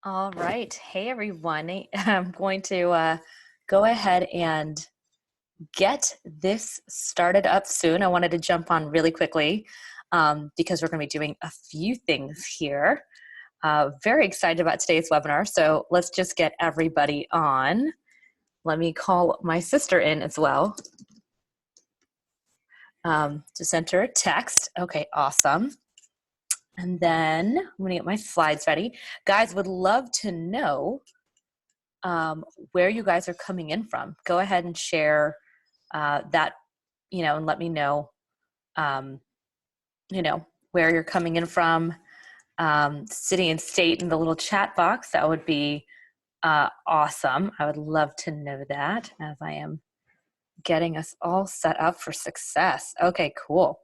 All right. Hey, everyone. I'm going to go ahead and get this started up soon. I wanted to jump on really quickly because we're going to be doing a few things here. Very excited about today's webinar. So let's just get everybody on. Let me call my sister in as well. Just enter a text. Okay, awesome. And then I'm going to get my slides ready. Guys, would love to know where you guys are coming in from. Go ahead and share that, and let me know, where you're coming in from, city and state in the little chat box. That would be awesome. I would love to know that as I am getting us all set up for success. Okay, cool.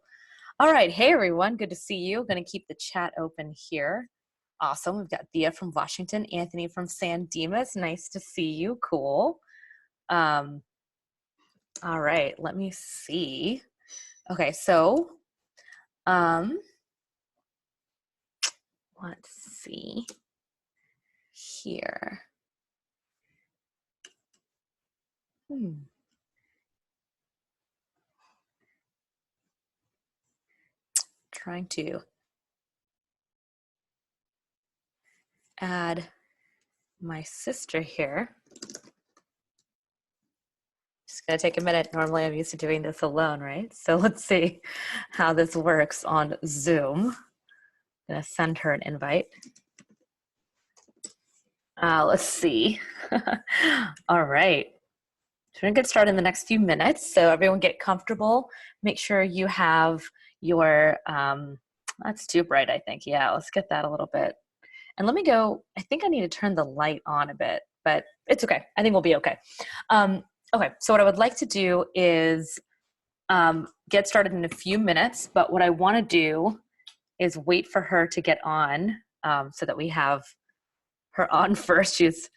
All right. Hey, everyone. Good to see you. Going to keep the chat open here. Awesome. We've got Thea from Washington, Anthony from San Dimas. Nice to see you. Cool. All right. Let me see. Okay. So, let's see here. Trying to add my sister here. Just gonna take a minute. Normally I'm used to doing this alone, right? So let's see how this works on Zoom. I'm gonna send her an invite. Let's see. All right. So we're gonna get started in the next few minutes. So everyone get comfortable. Make sure you have your, that's too bright, I think. Yeah, let's get that a little bit. And let me go, I think I need to turn the light on a bit, but it's okay. I think we'll be okay. Okay, so what I would like to do is get started in a few minutes, but what I wanna do is wait for her to get on so that we have her on first. She's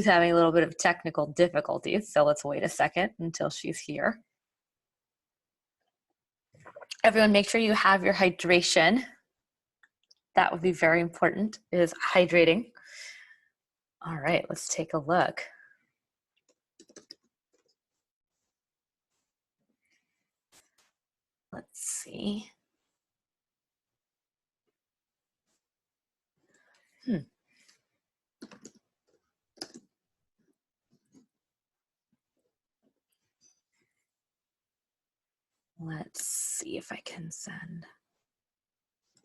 having a little bit of technical difficulties, so let's wait a second until she's here. Everyone, make sure you have your hydration. That would be very important, is hydrating. All right, let's take a look. Let's see. Let's see if I can send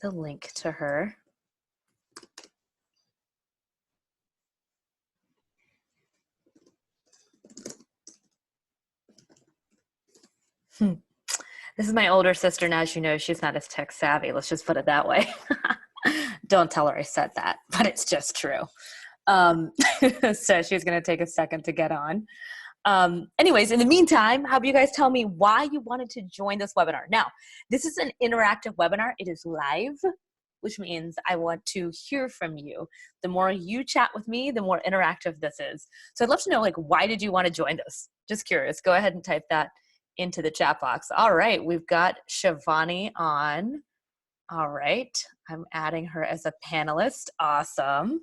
the link to her. This is my older sister, and as you know, she's not as tech savvy. Let's just put it that way. Don't tell her I said that, but it's just true. So she's going to take a second to get on. Anyways, in the meantime, how about you guys tell me why you wanted to join this webinar? Now, this is an interactive webinar. It is live, which means I want to hear from you. The more you chat with me, the more interactive this is. So I'd love to know, why did you want to join this? Just curious. Go ahead and type that into the chat box. All right, we've got Shivani on. All right, I'm adding her as a panelist. Awesome.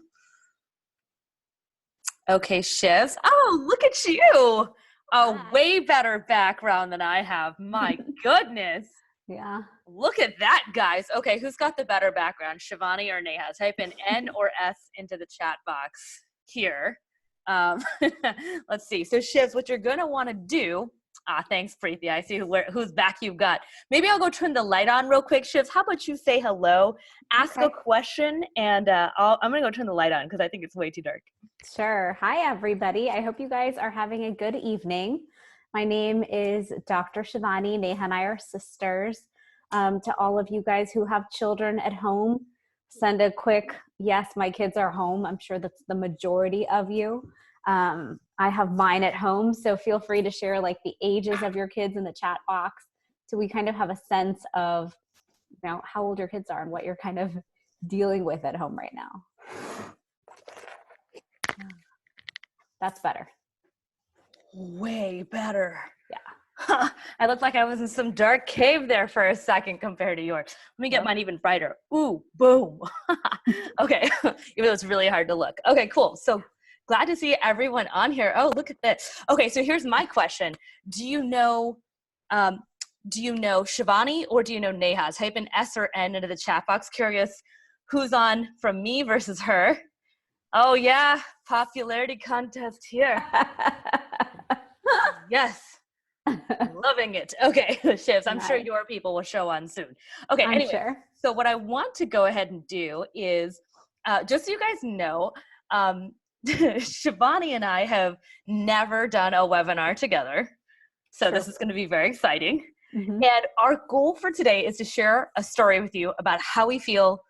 Okay, Shiv. Oh, look at you. A way better background than I have. My goodness. Yeah. Look at that, guys. Okay, who's got the better background, Shivani or Neha? Type in N or S into the chat box here. Let's see. So, Shiv, what you're going to want to do, thanks, Preeti. I see whose back you've got. Maybe I'll go turn the light on real quick. Shiv, how about you say hello, ask a question, and I'm going to go turn the light on because I think it's way too dark. Sure. Hi, everybody. I hope you guys are having a good evening. My name is Dr. Shivani. Neha and I are sisters. To all of you guys who have children at home, send a quick, yes, my kids are home. I'm sure that's the majority of you. I have mine at home, so feel free to share the ages of your kids in the chat box so we kind of have a sense of how old your kids are and what you're kind of dealing with at home right now. That's better. Way better. Yeah. I looked like I was in some dark cave there for a second compared to yours. Let me get mine even brighter. Ooh, boom. Okay, even though it's really hard to look. Okay, cool. So glad to see everyone on here. Oh, look at this. Okay, so here's my question. Do you know Shivani or do you know Neha? Type in S or N into the chat box. Curious who's on from me versus her. Oh yeah, popularity contest here. Yes. Loving it. Okay, Shivs, I'm sure your people will show on soon. Okay, anyway, so what I want to go ahead and do is, just so you guys know, Shivani and I have never done a webinar together. So this is going to be very exciting. Mm-hmm. And our goal for today is to share a story with you about how we feel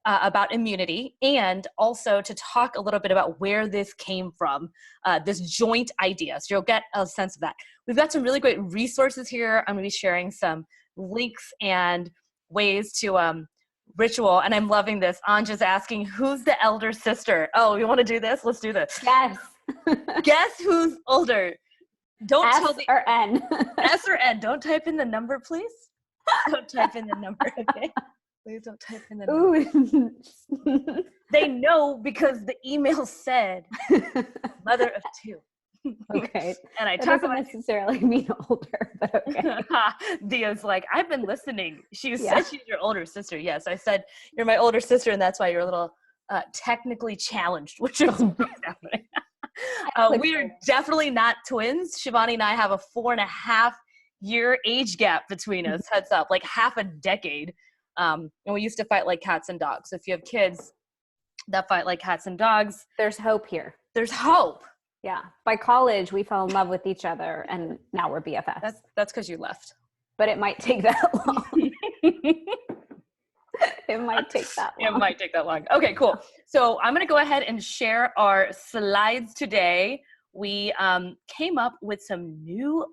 about immunity, and also to talk a little bit about where this came from, this joint idea. So you'll get a sense of that. We've got some really great resources here. I'm going to be sharing some links and ways to ritual. And I'm loving this. Anja's asking, who's the elder sister? Oh, you want to do this? Let's do this. Yes. Guess who's older? Don't S tell the or N. S or N. Don't type in the number, please. Don't type in the number, okay? Please don't type in the number. They know because the email said mother of two. Okay. And I that talk doesn't necessarily mean older, but okay. Dia's like, I've been listening. She said she's your older sister. Yes, I said you're my older sister, and that's why you're a little technically challenged, which is happening. We are definitely not twins. Shivani and I have a 4.5-year age gap between us. Heads up, like half a decade. And we used to fight like cats and dogs. So if you have kids that fight like cats and dogs, there's hope here. There's hope. Yeah. By college, we fell in love with each other, and now we're BFFs. That's because you left. But it might take that long. It might take that long. It might take that long. Okay, cool. So I'm going to go ahead and share our slides today. We came up with some new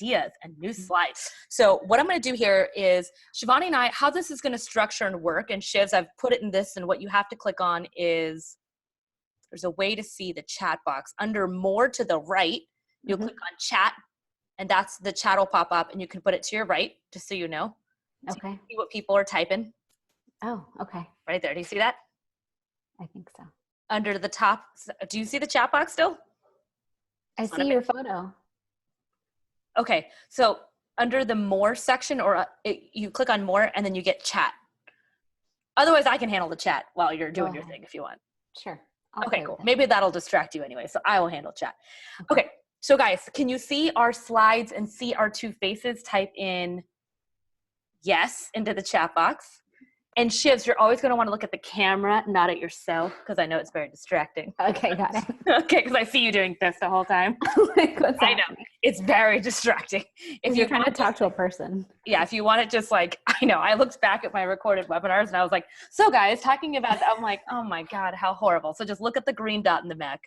ideas and new slides. So what I'm going to do here is, Shivani and I, how this is going to structure and work, and Shivs, I've put it in this, and what you have to click on is, there's a way to see the chat box. Under more to the right, you'll click on chat, and that's the chat will pop up, and you can put it to your right, just so you know. Okay. So you see what people are typing. Oh, okay. Right there. Do you see that? I think so. Under the top, do you see the chat box still? I see your photo. Okay, so under the more section, or you click on more and then you get chat. Otherwise, I can handle the chat while you're doing your thing if you want. Sure. Okay, cool. Maybe that'll distract you anyway, so I will handle chat. Okay, so guys, can you see our slides and see our two faces? Type in yes into the chat box. And Shivs, you're always going to want to look at the camera, not at yourself, because I know it's very distracting. Okay, got it. Okay, because I see you doing this the whole time. Like, what's I know. It's very distracting. If you're trying to talk to a person. Yeah, if you want it just like, I know, I looked back at my recorded webinars and I was like, so guys, talking about that, I'm like, oh my God, how horrible. So just look at the green dot in the back.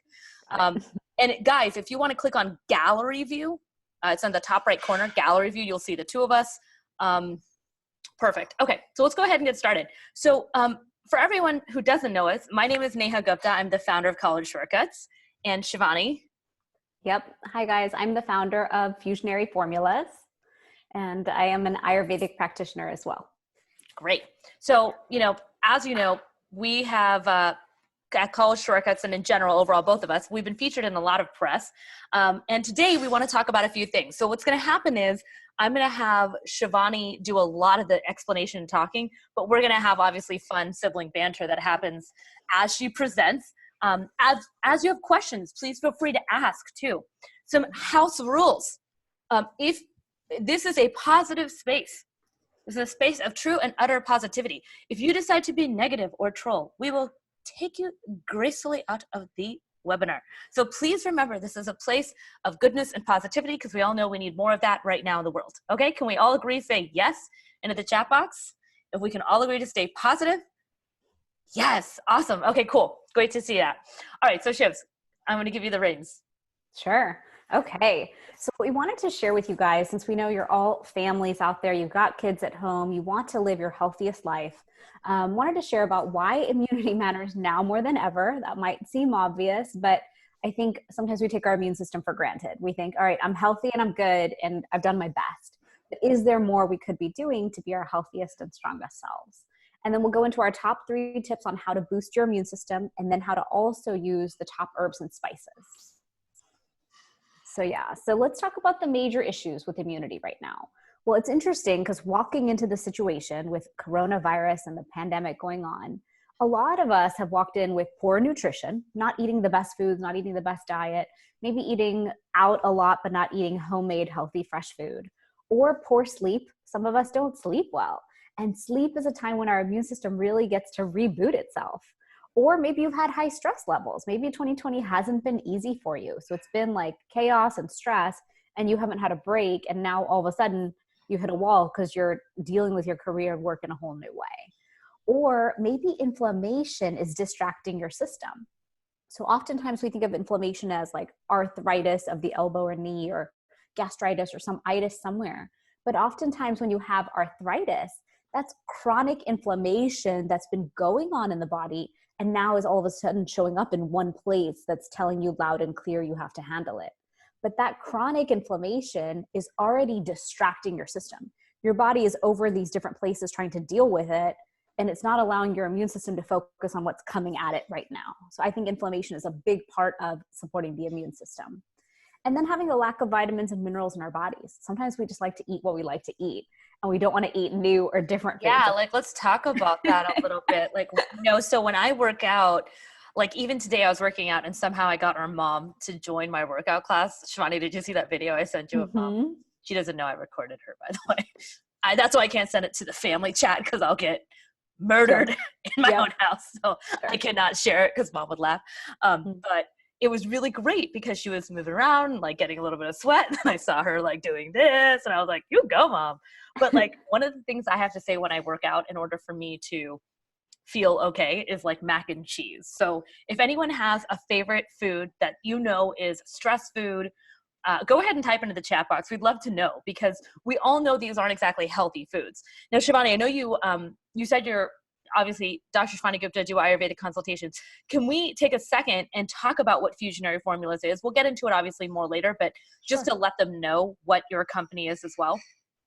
And guys, if you want to click on gallery view, it's on the top right corner, gallery view, you'll see the two of us. Perfect. Okay, so let's go ahead and get started. So for everyone who doesn't know us, my name is Neha Gupta. I'm the founder of College Shortcuts. And Shivani. Yep. Hi, guys. I'm the founder of Fusionary Formulas, and I am an Ayurvedic practitioner as well. Great. So, as you know, we have at College Shortcuts, and in general, overall, both of us, we've been featured in a lot of press. And today we want to talk about a few things. So what's going to happen is I'm going to have Shivani do a lot of the explanation and talking, but we're going to have obviously fun sibling banter that happens as she presents. As you have questions, please feel free to ask too. Some house rules. If this is a positive space, this is a space of true and utter positivity. If you decide to be negative or troll, we will take you gracefully out of the webinar. So please remember, this is a place of goodness and positivity, because we all know we need more of that right now in the world. Okay, can we all agree, say yes into the chat box? If we can all agree to stay positive. Yes, awesome. Okay, cool. Great to see that. All right, so Shivs, I'm going to give you the reins. Sure. Okay. So we wanted to share with you guys, since we know you're all families out there, you've got kids at home, you want to live your healthiest life, wanted to share about why immunity matters now more than ever. That might seem obvious, but I think sometimes we take our immune system for granted. We think, all right, I'm healthy and I'm good and I've done my best. But is there more we could be doing to be our healthiest and strongest selves? And then we'll go into our top 3 tips on how to boost your immune system, and then how to also use the top herbs and spices. So yeah, so let's talk about the major issues with immunity right now. Well, it's interesting because walking into the situation with coronavirus and the pandemic going on, a lot of us have walked in with poor nutrition, not eating the best foods, not eating the best diet, maybe eating out a lot, but not eating homemade, healthy, fresh food, or poor sleep. Some of us don't sleep well. And sleep is a time when our immune system really gets to reboot itself. Or maybe you've had high stress levels. Maybe 2020 hasn't been easy for you. So it's been like chaos and stress, and you haven't had a break. And now all of a sudden you hit a wall because you're dealing with your career and work in a whole new way. Or maybe inflammation is distracting your system. So oftentimes we think of inflammation as like arthritis of the elbow or knee, or gastritis or some itis somewhere. But oftentimes when you have arthritis, that's chronic inflammation that's been going on in the body, and now is all of a sudden showing up in one place that's telling you loud and clear you have to handle it. But that chronic inflammation is already distracting your system. Your body is over these different places trying to deal with it, and it's not allowing your immune system to focus on what's coming at it right now. So I think inflammation is a big part of supporting the immune system. And then having a lack of vitamins and minerals in our bodies. Sometimes we just like to eat what we like to eat, and we don't want to eat new or different foods. Yeah, like let's talk about that a little bit. Like, so when I work out, like even today I was working out and somehow I got our mom to join my workout class. Shivani, did you see that video I sent you of mom? She doesn't know I recorded her, by the way. That's why I can't send it to the family chat, because I'll get murdered in my own house. So I cannot share it because mom would laugh. But it was really great because she was moving around, like getting a little bit of sweat. And I saw her like doing this, and I was like, you go, mom. But like one of the things I have to say when I work out in order for me to feel okay is like mac and cheese. So if anyone has a favorite food that you know is stress food, go ahead and type into the chat box. We'd love to know, because we all know these aren't exactly healthy foods. Now, Shivani, I know you said you're obviously Dr. Shivani Gupta, do Ayurvedic consultations. Can we take a second and talk about what fusionary formulas is? We'll get into it obviously more later, but just to let them know what your company is as well.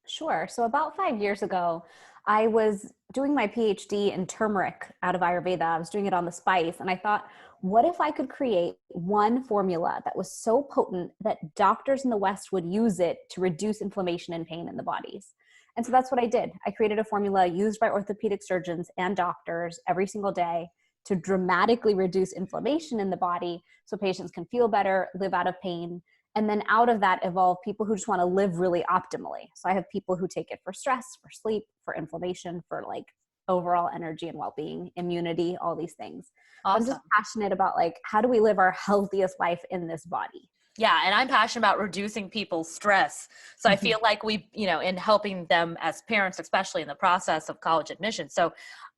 Sure. So about 5 years ago, I was doing my PhD in turmeric out of Ayurveda. I was doing it on the spice. And I thought, what if I could create one formula that was so potent that doctors in the West would use it to reduce inflammation and pain in the bodies? And so that's what I did. I created a formula used by orthopedic surgeons and doctors every single day to dramatically reduce inflammation in the body so patients can feel better, live out of pain. And then out of that evolve people who just want to live really optimally. So I have people who take it for stress, for sleep, for inflammation, for like overall energy and well-being, immunity, all these things. Awesome. I'm just passionate about like, how do we live our healthiest life in this body? Yeah. And I'm passionate about reducing people's stress. So I feel like we, in helping them as parents, especially in the process of college admission. So,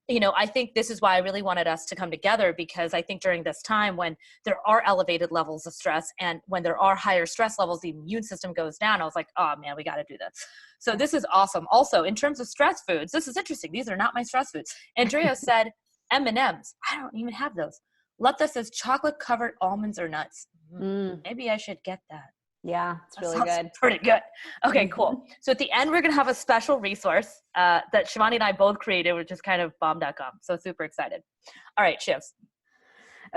I think this is why I really wanted us to come together, because I think during this time when there are elevated levels of stress and when there are higher stress levels, the immune system goes down. I was like, oh man, we got to do this. So this is awesome. Also, in terms of stress foods, this is interesting. These are not my stress foods. Andrea said M&Ms. I don't even have those. Letta says chocolate covered almonds or nuts. Maybe I should get that. Yeah, it's really good. Pretty good. Okay, cool. So at the end, we're going to have a special resource that Shivani and I both created, which is kind of bomb.com. So super excited. All right, Shivs.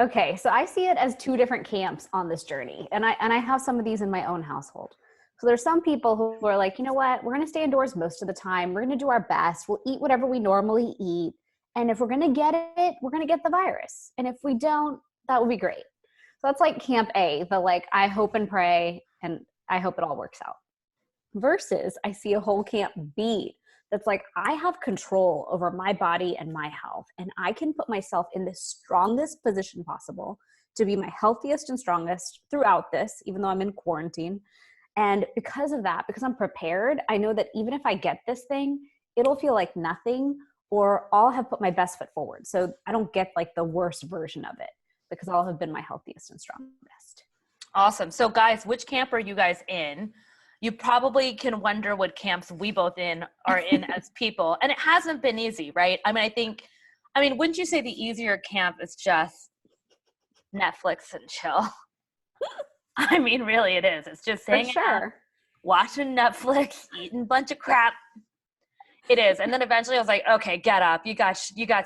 Okay, so I see it as 2 different camps on this journey. And I have some of these in my own household. So there's some people who are like, you know what, we're going to stay indoors most of the time. We're going to do our best. We'll eat whatever we normally eat. And if we're going to get it, we're going to get the virus. And if we don't, that would be great. So that's like camp A, the like, I hope and pray, and I hope it all works out. Versus I see a whole camp B that's like, I have control over my body and my health, and I can put myself in the strongest position possible to be my healthiest and strongest throughout this, even though I'm in quarantine. And because of that, because I'm prepared, I know that even if I get this thing, it'll feel like nothing, or I'll have put my best foot forward. So I don't get like the worst version of it, because I'll have been my healthiest and strongest. Awesome. So guys, which camp are you guys in? You probably can wonder what camps we both are in as people. And it hasn't been easy, right? Wouldn't you say the easier camp is just Netflix and chill? I mean, really, it is. It's just For hanging out, sure. watching Netflix, eating a bunch of crap. It is. And then eventually I was like, okay, get up. You got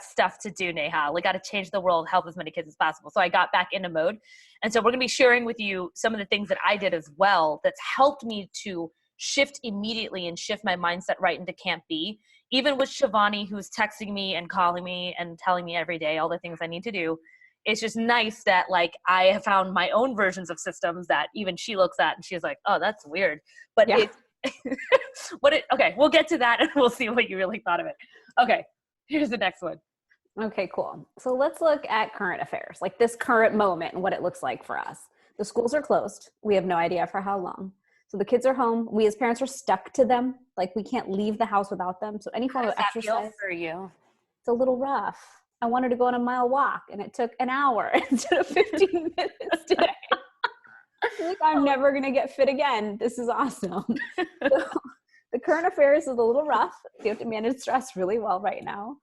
stuff to do, Neha. We got to change the world, help as many kids as possible. So I got back into mode. And so we're going to be sharing with you some of the things that I did as well that's helped me to shift immediately and shift my mindset right into Camp B. Even with Shivani, who's texting me and calling me and telling me every day all the things I need to do. It's just nice that like I have found my own versions of systems that even she looks at and she's like, oh, that's weird. But Yeah. it's okay, we'll get to that and we'll see what you really thought of it. Okay, here's the next one. Okay, cool. So let's look at current affairs, like this current moment and what it looks like for us. The schools are closed. We have no idea for how long. So the kids are home. We as parents are stuck to them. Like we can't leave the house without them. So any How form does of that feel exercise, for you? it's a little rough. I wanted to go on a mile walk and it took an hour instead of 15 minutes today. Like I'm never going to get fit again. This is awesome. So the current affairs is a little rough. You have to manage stress really well right now.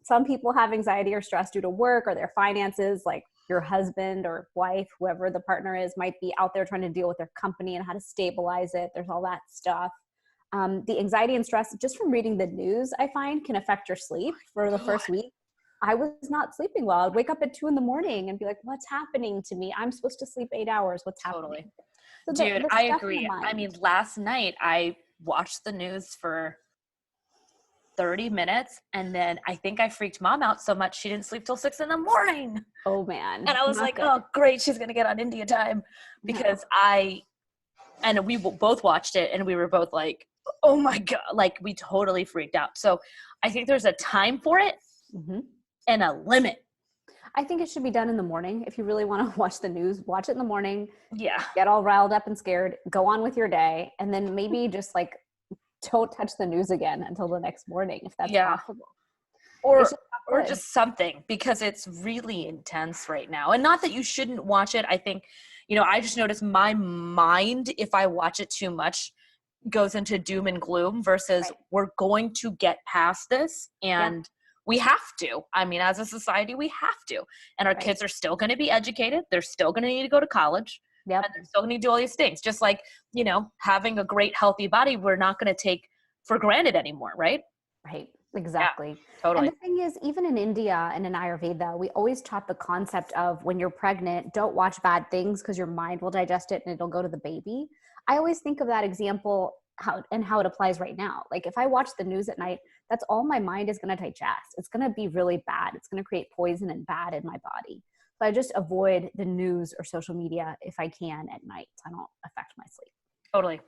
Some people have anxiety or stress due to work or their finances, like your husband or wife, whoever the partner is, might be out there trying to deal with their company and how to stabilize it. There's all that stuff. The anxiety and stress just from reading the news, I find, can affect your sleep for the first week. I was not sleeping well. I'd wake up at 2 a.m. and be like, what's happening to me? I'm supposed to sleep 8 hours. What's Totally. happening? So Dude, the I stuff in the agree. I mind. mean, last night I watched the news for 30 minutes and then I think I freaked mom out so much she didn't sleep till 6 a.m. Oh man. And I was Not like, good. oh, great, she's going to get on India time because and we both watched it and we were both like, oh my God, like we totally freaked out. So I think there's a time for it and a limit. I think it should be done in the morning. If you really want to watch the news, watch it in the morning, Yeah. get all riled up and scared, go on with your day, and then maybe just like don't touch the news again until the next morning if that's possible. Or just something, because it's really intense right now. And not that you shouldn't watch it. I think, I just noticed my mind, if I watch it too much, goes into doom and gloom versus we're going to get past this and we have to. I mean, as a society, we have to. And our kids are still going to be educated. They're still going to need to go to college. Yep. And they're still going to do all these things. Just like, having a great, healthy body, we're not going to take for granted anymore, right? Right. Exactly. Yeah, totally. And the thing is, even in India and in Ayurveda, we always taught the concept of when you're pregnant, don't watch bad things because your mind will digest it and it'll go to the baby. I always think of that example how it applies right now. Like if I watch the news at night, that's all my mind is going to digest. It's going to be really bad. It's going to create poison and bad in my body. So I just avoid the news or social media if I can at night so I don't affect my sleep. Totally.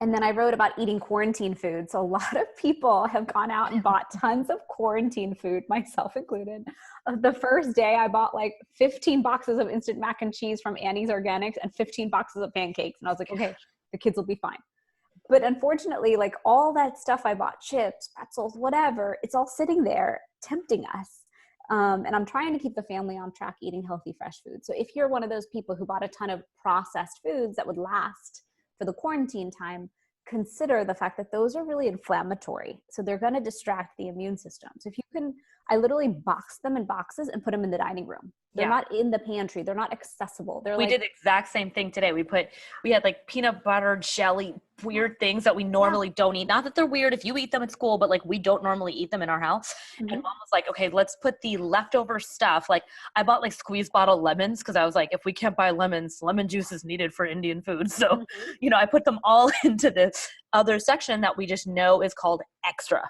And then I wrote about eating quarantine food. So a lot of people have gone out and bought tons of quarantine food, myself included. The first day I bought like 15 boxes of instant mac and cheese from Annie's Organics and 15 boxes of pancakes. And I was like, okay, the kids will be fine. But unfortunately, like all that stuff I bought, chips, pretzels, whatever, it's all sitting there tempting us. And I'm trying to keep the family on track eating healthy, fresh food. So if you're one of those people who bought a ton of processed foods that would last for the quarantine time, consider the fact that those are really inflammatory. So they're going to distract the immune system. So if you can, I literally box them in boxes and put them in the dining room. They're not in the pantry. They're not accessible. We did the exact same thing today. We had like peanut butter, jelly, weird things that we normally don't eat. Not that they're weird if you eat them at school, but like we don't normally eat them in our house. And mom was like, okay, let's put the leftover stuff. Like I bought like squeeze bottle lemons because I was like, if we can't buy lemons, lemon juice is needed for Indian food. So, I put them all into this other section that we just know is called extra.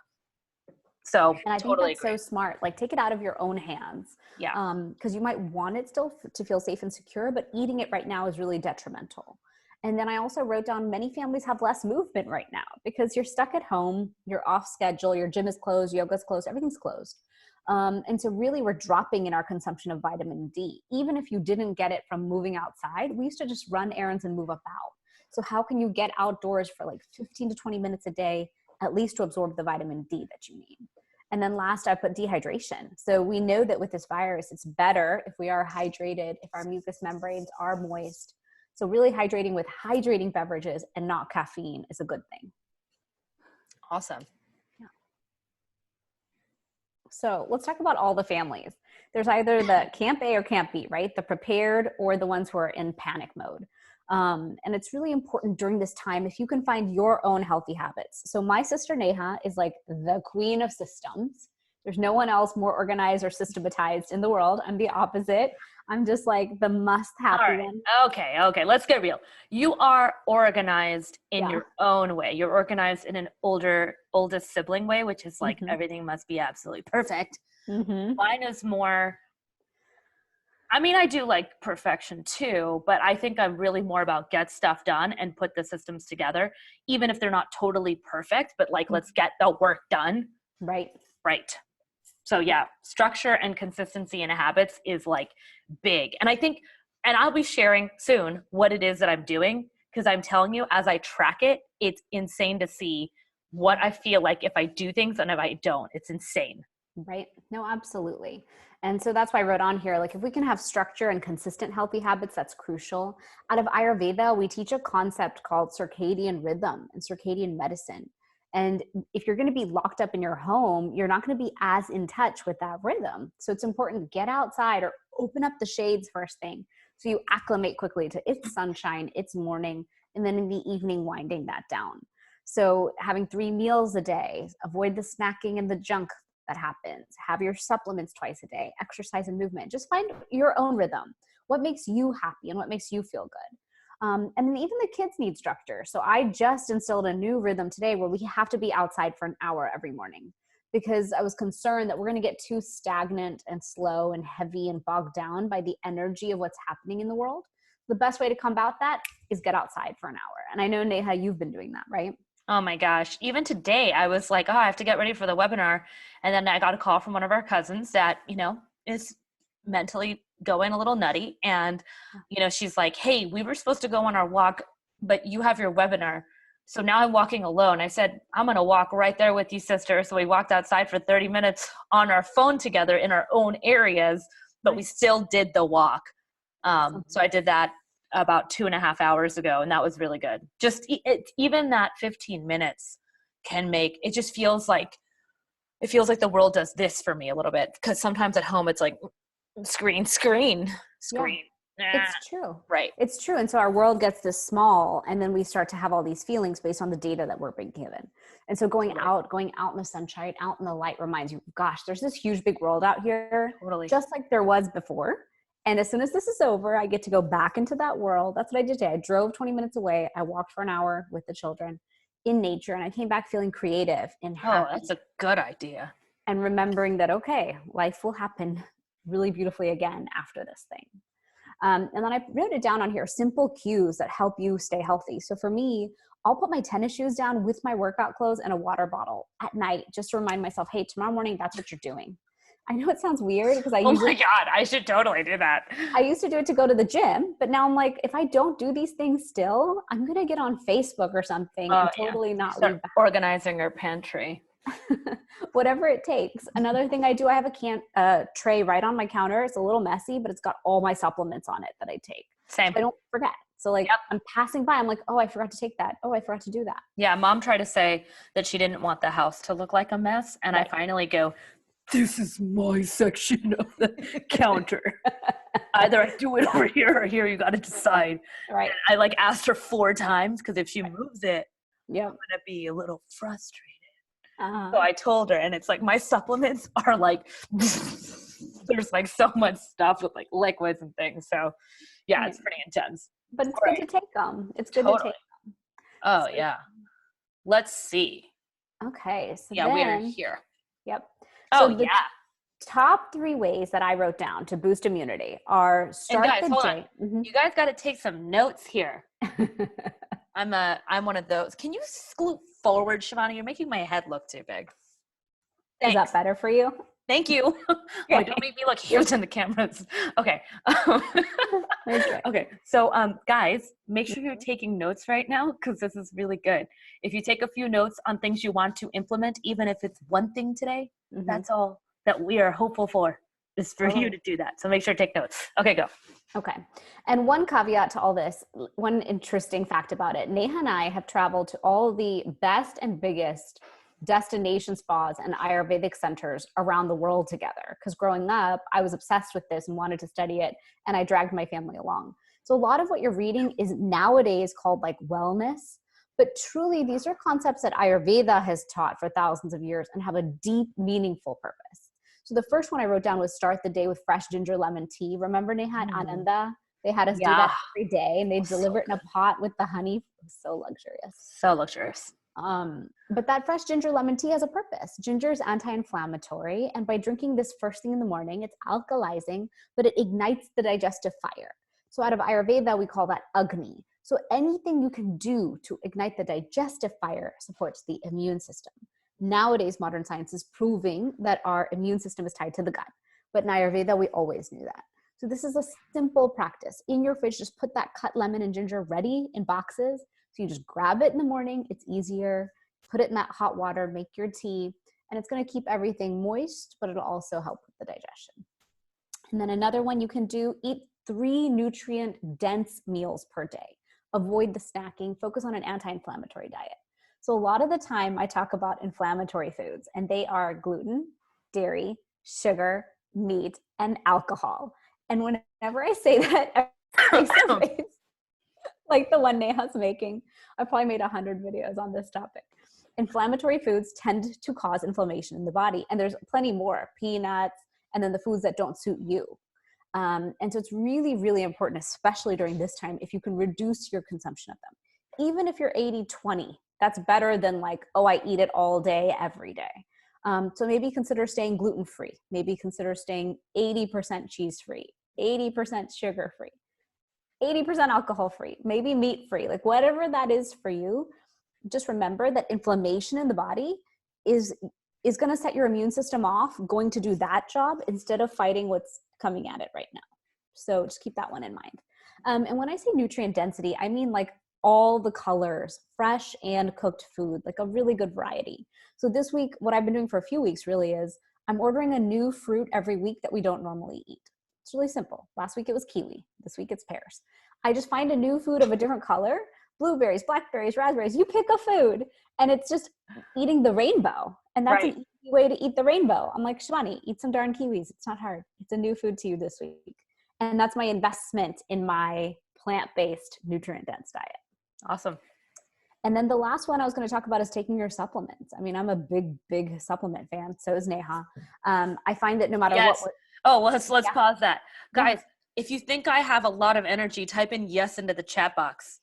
So and I think that's so smart. Like take it out of your own hands. Yeah. Because you might want it still to feel safe and secure, but eating it right now is really detrimental. And then I also wrote down many families have less movement right now because you're stuck at home, you're off schedule, your gym is closed, yoga's closed, everything's closed. And so really we're dropping in our consumption of vitamin D. Even if you didn't get it from moving outside, we used to just run errands and move about. So how can you get outdoors for like 15 to 20 minutes a day, at least to absorb the vitamin D that you need? And then last, I put dehydration. So we know that with this virus, it's better if we are hydrated, if our mucous membranes are moist. So really hydrating with hydrating beverages and not caffeine is a good thing. Awesome. Yeah. So let's talk about all the families. There's either the Camp A or Camp B, right? The prepared or the ones who are in panic mode. And it's really important during this time if you can find your own healthy habits. So my sister Neha is like the queen of systems. There's no one else more organized or systematized in the world. I'm the opposite. I'm just like the must happy one. Okay. Let's get real. You are organized in your own way. You're organized in an oldest sibling way, which is like everything must be absolutely perfect. Mine is more, I mean, I do like perfection too, but I think I'm really more about get stuff done and put the systems together, even if they're not totally perfect, but like, let's get the work done. Right. So yeah, structure and consistency in habits is like big. And I think, and I'll be sharing soon what it is that I'm doing, because I'm telling you, as I track it, it's insane to see what I feel like if I do things and if I don't. It's insane. Right. No, absolutely. And so that's why I wrote on here, like if we can have structure and consistent healthy habits, that's crucial. Out of Ayurveda, we teach a concept called circadian rhythm and circadian medicine. And if you're going to be locked up in your home, you're not going to be as in touch with that rhythm. So it's important to get outside or open up the shades first thing. So you acclimate quickly to it's sunshine, it's morning, and then in the evening, winding that down. So having 3 meals a day, avoid the snacking and the junk that happens, have your supplements twice a day, exercise and movement, just find your own rhythm. What makes you happy and what makes you feel good? And then even the kids need structure. So I just instilled a new rhythm today where we have to be outside for an hour every morning, because I was concerned that we're going to get too stagnant and slow and heavy and bogged down by the energy of what's happening in the world. The best way to combat that is get outside for an hour. And I know, Neha, you've been doing that, right? Oh my gosh. Even today, I was like, I have to get ready for the webinar. And then I got a call from one of our cousins that, is mentally going a little nutty. And, she's like, hey, we were supposed to go on our walk, but you have your webinar. So now I'm walking alone. I said, I'm going to walk right there with you, sister. So we walked outside for 30 minutes on our phone together in our own areas, but we still did the walk. So I did that about 2.5 hours ago, and that was really good. Just even that 15 minutes can make it just feels like the world does this for me a little bit, because sometimes at home it's like screen. It's true. Right. It's true. And so our world gets this small, and then we start to have all these feelings based on the data that we're being given. And so going out in the sunshine, out in the light reminds you, gosh, there's this huge big world out here, just like there was before. And as soon as this is over, I get to go back into that world. That's what I did today. I drove 20 minutes away. I walked for an hour with the children in nature, and I came back feeling creative and happy. Oh, that's a good idea. And remembering that, okay, life will happen really beautifully again after this thing. And then I wrote it down on here, simple cues that help you stay healthy. So for me, I'll put my tennis shoes down with my workout clothes and a water bottle at night, just to remind myself, hey, tomorrow morning, that's what you're doing. I know it sounds weird because oh my God, I should totally do that. I used to do it to go to the gym, but now I'm like, if I don't do these things still, I'm going to get on Facebook or something and totally not leave back. Organizing our pantry. Whatever it takes. Another thing I do, I have a tray right on my counter. It's a little messy, but it's got all my supplements on it that I take. Same. So I don't forget. So I'm passing by, I'm like, oh, I forgot to take that. Oh, I forgot to do that. Yeah. Mom tried to say that she didn't want the house to look like a mess. And I finally go, this is my section of the counter. Either I do it over here or here. You got to decide. Right. And I asked her 4 times, because if she moves it, I'm going to be a little frustrated. So I told her, and it's like my supplements are like, there's so much stuff with liquids and things. So yeah, it's pretty intense. But it's good to take them. It's good to take them. Oh, yeah. Let's see. Okay. So we are here. Yep. So top 3 ways that I wrote down to boost immunity are start the day. Mm-hmm. You guys got to take some notes here. I'm one of those. Can you scoot forward, Shivani? You're making my head look too big. Thanks. Is that better for you? Thank you. Don't make me look huge in the cameras. Okay. Okay. So, guys, make sure you're taking notes right now, because this is really good. If you take a few notes on things you want to implement, even if it's one thing today, that's all that we are hopeful for, is for you to do that. So make sure to take notes. Okay, go. Okay. And one caveat to all this, one interesting fact about it, Neha and I have traveled to all the best and biggest destination spas and Ayurvedic centers around the world together. Because growing up, I was obsessed with this and wanted to study it, and I dragged my family along. So a lot of what you're reading is nowadays called like wellness, but truly these are concepts that Ayurveda has taught for thousands of years and have a deep, meaningful purpose. So the first one I wrote down was start the day with fresh ginger lemon tea. Remember Neha at Ananda? They had us do that every day, and they'd deliver it in a pot with the honey. It was so luxurious. So luxurious. But that fresh ginger lemon tea has a purpose. Ginger is anti-inflammatory, and by drinking this first thing in the morning, it's alkalizing, but it ignites the digestive fire. So out of Ayurveda, we call that Agni. So anything you can do to ignite the digestive fire supports the immune system. Nowadays, modern science is proving that our immune system is tied to the gut. But in Ayurveda, we always knew that. So this is a simple practice. In your fridge, just put that cut lemon and ginger ready in boxes. So you just grab it in the morning. It's easier. Put it in that hot water, make your tea, and it's going to keep everything moist, but it'll also help with the digestion. And then another one you can do, eat 3 nutrient-dense meals per day. Avoid the snacking. Focus on an anti-inflammatory diet. So a lot of the time I talk about inflammatory foods, and they are gluten, dairy, sugar, meat, and alcohol. And whenever I say that, like the one Neha's making, I probably made 100 videos on this topic. Inflammatory foods tend to cause inflammation in the body, and there's plenty more, peanuts, and then the foods that don't suit you. And so it's really, really important, especially during this time, if you can reduce your consumption of them. Even if you're 80-20, that's better than like, oh, I eat it all day, every day. So maybe consider staying gluten-free. Maybe consider staying 80% cheese-free, 80% sugar-free, 80% alcohol-free, maybe meat-free, like whatever that is for you. Just remember that inflammation in the body is going to set your immune system off, going to do that job instead of fighting what's coming at it right now. So just keep that one in mind. And when I say nutrient density, I mean like all the colors, fresh and cooked food, like a really good variety. So this week, what I've been doing for a few weeks really is I'm ordering a new fruit every week that we don't normally eat. It's really simple. Last week it was kiwi. This week it's pears. I just find a new food of a different color, blueberries, blackberries, raspberries. You pick a food, and it's just eating the rainbow. And that's an easy way to eat the rainbow. I'm like, Shivani, eat some darn kiwis. It's not hard. It's a new food to you this week. And that's my investment in my plant-based, nutrient-dense diet. Awesome. And then the last one I was going to talk about is taking your supplements. I mean, I'm a big supplement fan. So is Neha. I find that no matter what. Oh, well, let's pause that. Guys, if you think I have a lot of energy, type in yes into the chat box.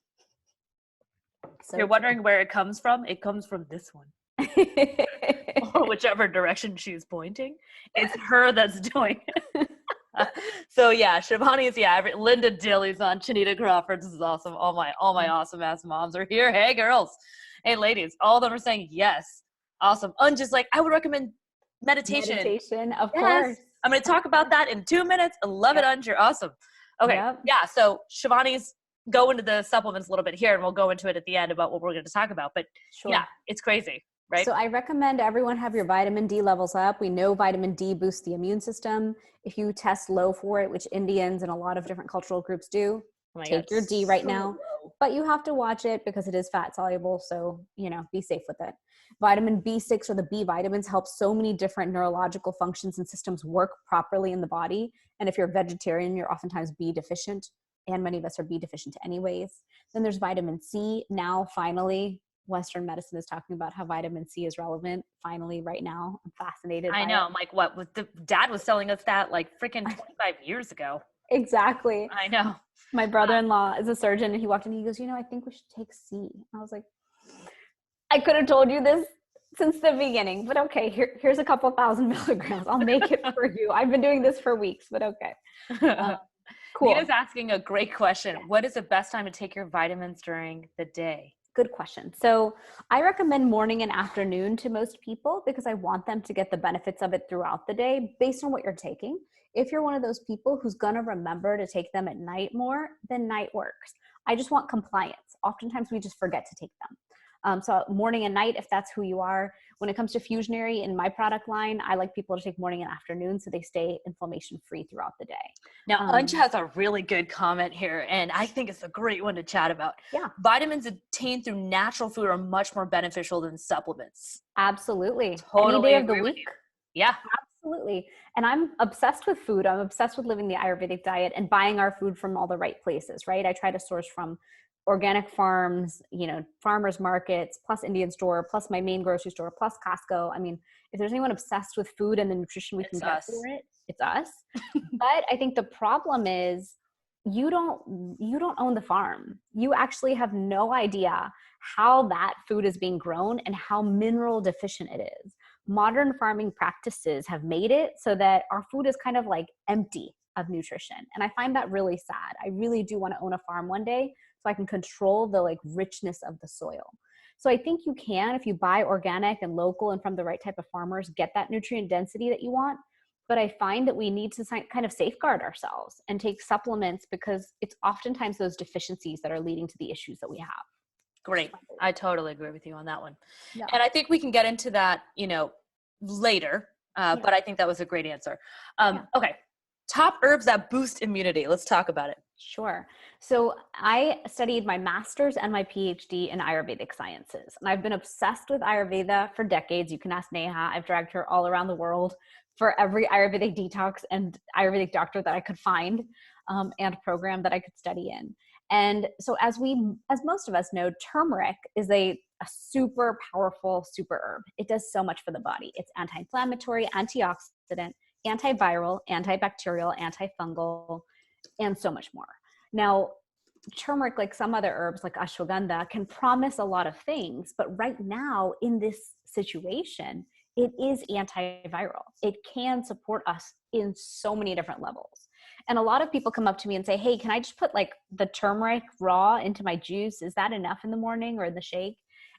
So if you're wondering where it comes from this one. Or whichever direction she's pointing. It's her that's doing it. So yeah, Shivani's, Linda Dilly's on, Chanita Crawford. This is awesome. All my awesome ass moms are here. Hey girls. Hey ladies. All of them are saying yes. Awesome. And just like, I would recommend meditation. Meditation, of course. I'm going to talk about that in 2 minutes. I love it, Unj. You're awesome. Okay. Yep. Yeah. So Shivani's go into the supplements a little bit here, and we'll go into it at the end about what we're going to talk about. But yeah, it's crazy. Right? So I recommend everyone have your vitamin D levels up. We know vitamin D boosts the immune system. If you test low for it, which Indians and a lot of different cultural groups do, take your D right now. But you have to watch it because it is fat soluble. So, be safe with it. Vitamin B6 or the B vitamins help so many different neurological functions and systems work properly in the body. And if you're a vegetarian, you're oftentimes B deficient. And many of us are B deficient anyways. Then there's vitamin C. Now, finally, Western medicine is talking about how vitamin C is relevant. Finally, right now, I'm fascinated. I know. I'm like, what? The dad was telling us that like freaking 25 years ago. Exactly. I know. My brother-in-law is a surgeon, and he walked in and he goes, I think we should take C. I was like, I could have told you this since the beginning, but okay, here's a couple 1,000 milligrams. I'll make it for you. I've been doing this for weeks, but okay. Cool. Nina's asking a great question. What is the best time to take your vitamins during the day? Good question. So I recommend morning and afternoon to most people because I want them to get the benefits of it throughout the day based on what you're taking. If you're one of those people who's going to remember to take them at night more, then night works. I just want compliance. Oftentimes we just forget to take them. So morning and night, if that's who you are. When it comes to fusionary in my product line, I like people to take morning and afternoon so they stay inflammation free throughout the day. Now, Unch has a really good comment here, and I think it's a great one to chat about. Yeah. Vitamins obtained through natural food are much more beneficial than supplements. Absolutely. Totally Any day of the agree with week. you. Yeah. Absolutely. And I'm obsessed with food. I'm obsessed with living the Ayurvedic diet and buying our food from all the right places, right? I try to source from organic farms, farmers markets, plus Indian store, plus my main grocery store, plus Costco. I mean, if there's anyone obsessed with food and the nutrition we can get us. for it, it's us. But I think the problem is you don't own the farm. You actually have no idea how that food is being grown and how mineral deficient it is. Modern farming practices have made it so that our food is kind of like empty of nutrition. And I find that really sad. I really do want to own a farm one day so I can control the like richness of the soil. So I think you can, if you buy organic and local and from the right type of farmers, get that nutrient density that you want. But I find that we need to kind of safeguard ourselves and take supplements because it's oftentimes those deficiencies that are leading to the issues that we have. Great. I totally agree with you on that one. Yeah. And I think we can get into that, later. But I think that was a great answer. Okay. Top herbs that boost immunity. Let's talk about it. Sure. So I studied my master's and my PhD in Ayurvedic sciences. And I've been obsessed with Ayurveda for decades. You can ask Neha. I've dragged her all around the world for every Ayurvedic detox and Ayurvedic doctor that I could find and program that I could study in. And so as most of us know, turmeric is a super powerful super herb. It does so much for the body. It's anti-inflammatory, antioxidant, antiviral, antibacterial, antifungal, and so much more. Now, turmeric, like some other herbs like ashwagandha, can promise a lot of things, but right now in this situation, it is antiviral. It can support us in so many different levels. And a lot of people come up to me and say, hey, can I just put like the turmeric raw into my juice? Is that enough in the morning or in the shake?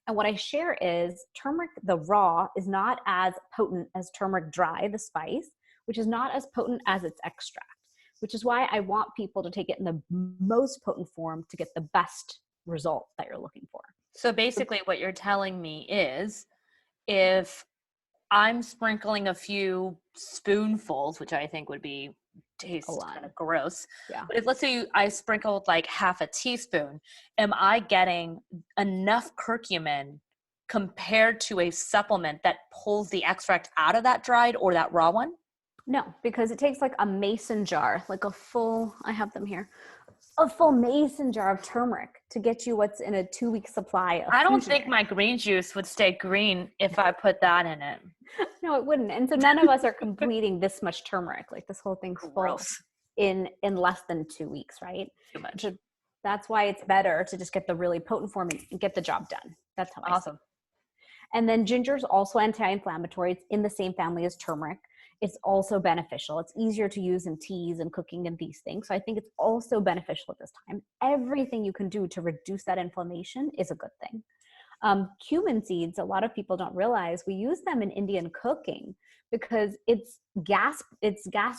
And what I share is turmeric, the raw, is not as potent as turmeric dry, the spice, which is not as potent as its extract, which is why I want people to take it in the most potent form to get the best result that you're looking for. So basically what you're telling me is if I'm sprinkling a few spoonfuls, which I think would be taste kind of gross. Yeah. But if let's say I sprinkled like half a teaspoon, am I getting enough curcumin compared to a supplement that pulls the extract out of that dried or that raw one? No, because it takes like a mason jar, like I have them here, a full mason jar of turmeric to get you what's in a 2-week supply of I don't think my green juice would stay green if I put that in it. No, it wouldn't. And so none of us are completing this much turmeric. Like this whole thing's full in less than 2 weeks, right? Too much. So that's why it's better to just get the really potent form and get the job done. That's how I see it. And then ginger is also anti-inflammatory. It's in the same family as turmeric. It's also beneficial. It's easier to use in teas and cooking and these things. So I think it's also beneficial at this time. Everything you can do to reduce that inflammation is a good thing. Cumin seeds, a lot of people don't realize we use them in Indian cooking because it's gas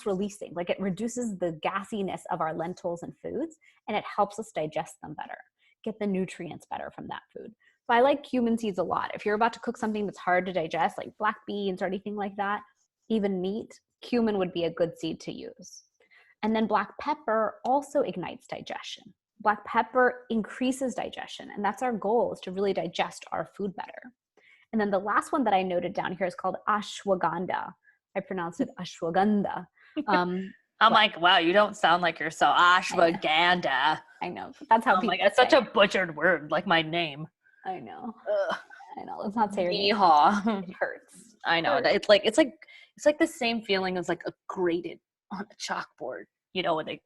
releasing. Like it reduces the gassiness of our lentils and foods, and it helps us digest them better, get the nutrients better from that food. So I like cumin seeds a lot. If you're about to cook something that's hard to digest, like black beans or anything like that, even meat, cumin would be a good seed to use. And then black pepper also ignites digestion. Black pepper increases digestion, and that's our goal, is to really digest our food better. And then the last one that I noted down here is called ashwagandha. I pronounced it ashwagandha. I'm like, wow, you don't sound like you're so ashwagandha. I know. That's how people it's such a butchered word, like my name. I know. Ugh. I know. Let's not say your name. It hurts. I know. It's like the same feeling as like a grated on a chalkboard, when they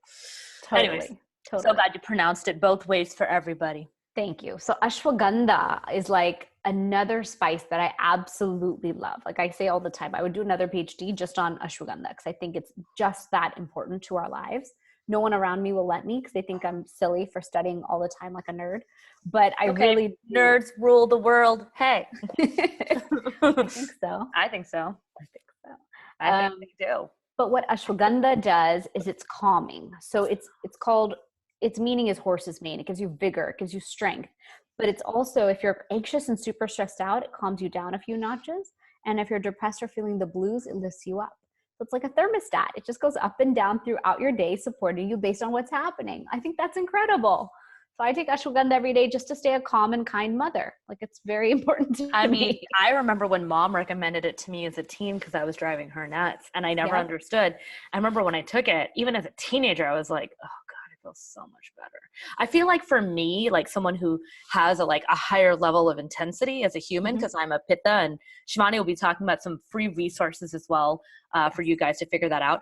Anyways, so glad you pronounced it both ways for everybody. Thank you. So ashwagandha is like another spice that I absolutely love. Like I say all the time, I would do another PhD just on ashwagandha because I think it's just that important to our lives. No one around me will let me because they think I'm silly for studying all the time like a nerd. But I really nerds rule the world. Hey. I think so. I think so. I think they do. But what ashwagandha does is it's calming. So its meaning is horse's mane. It gives you vigor. It gives you strength. But it's also, if you're anxious and super stressed out, it calms you down a few notches. And if you're depressed or feeling the blues, it lifts you up. So it's like a thermostat. It just goes up and down throughout your day, supporting you based on what's happening. I think that's incredible. So I take ashwagandha every day just to stay a calm and kind mother. Like, it's very important to me. I remember when mom recommended it to me as a teen because I was driving her nuts and I never understood. I remember when I took it, even as a teenager, I was like, oh God, it feels so much better. I feel like for me, like someone who has a higher level of intensity as a human, because I'm a Pitta, and Shivani will be talking about some free resources as well for you guys to figure that out.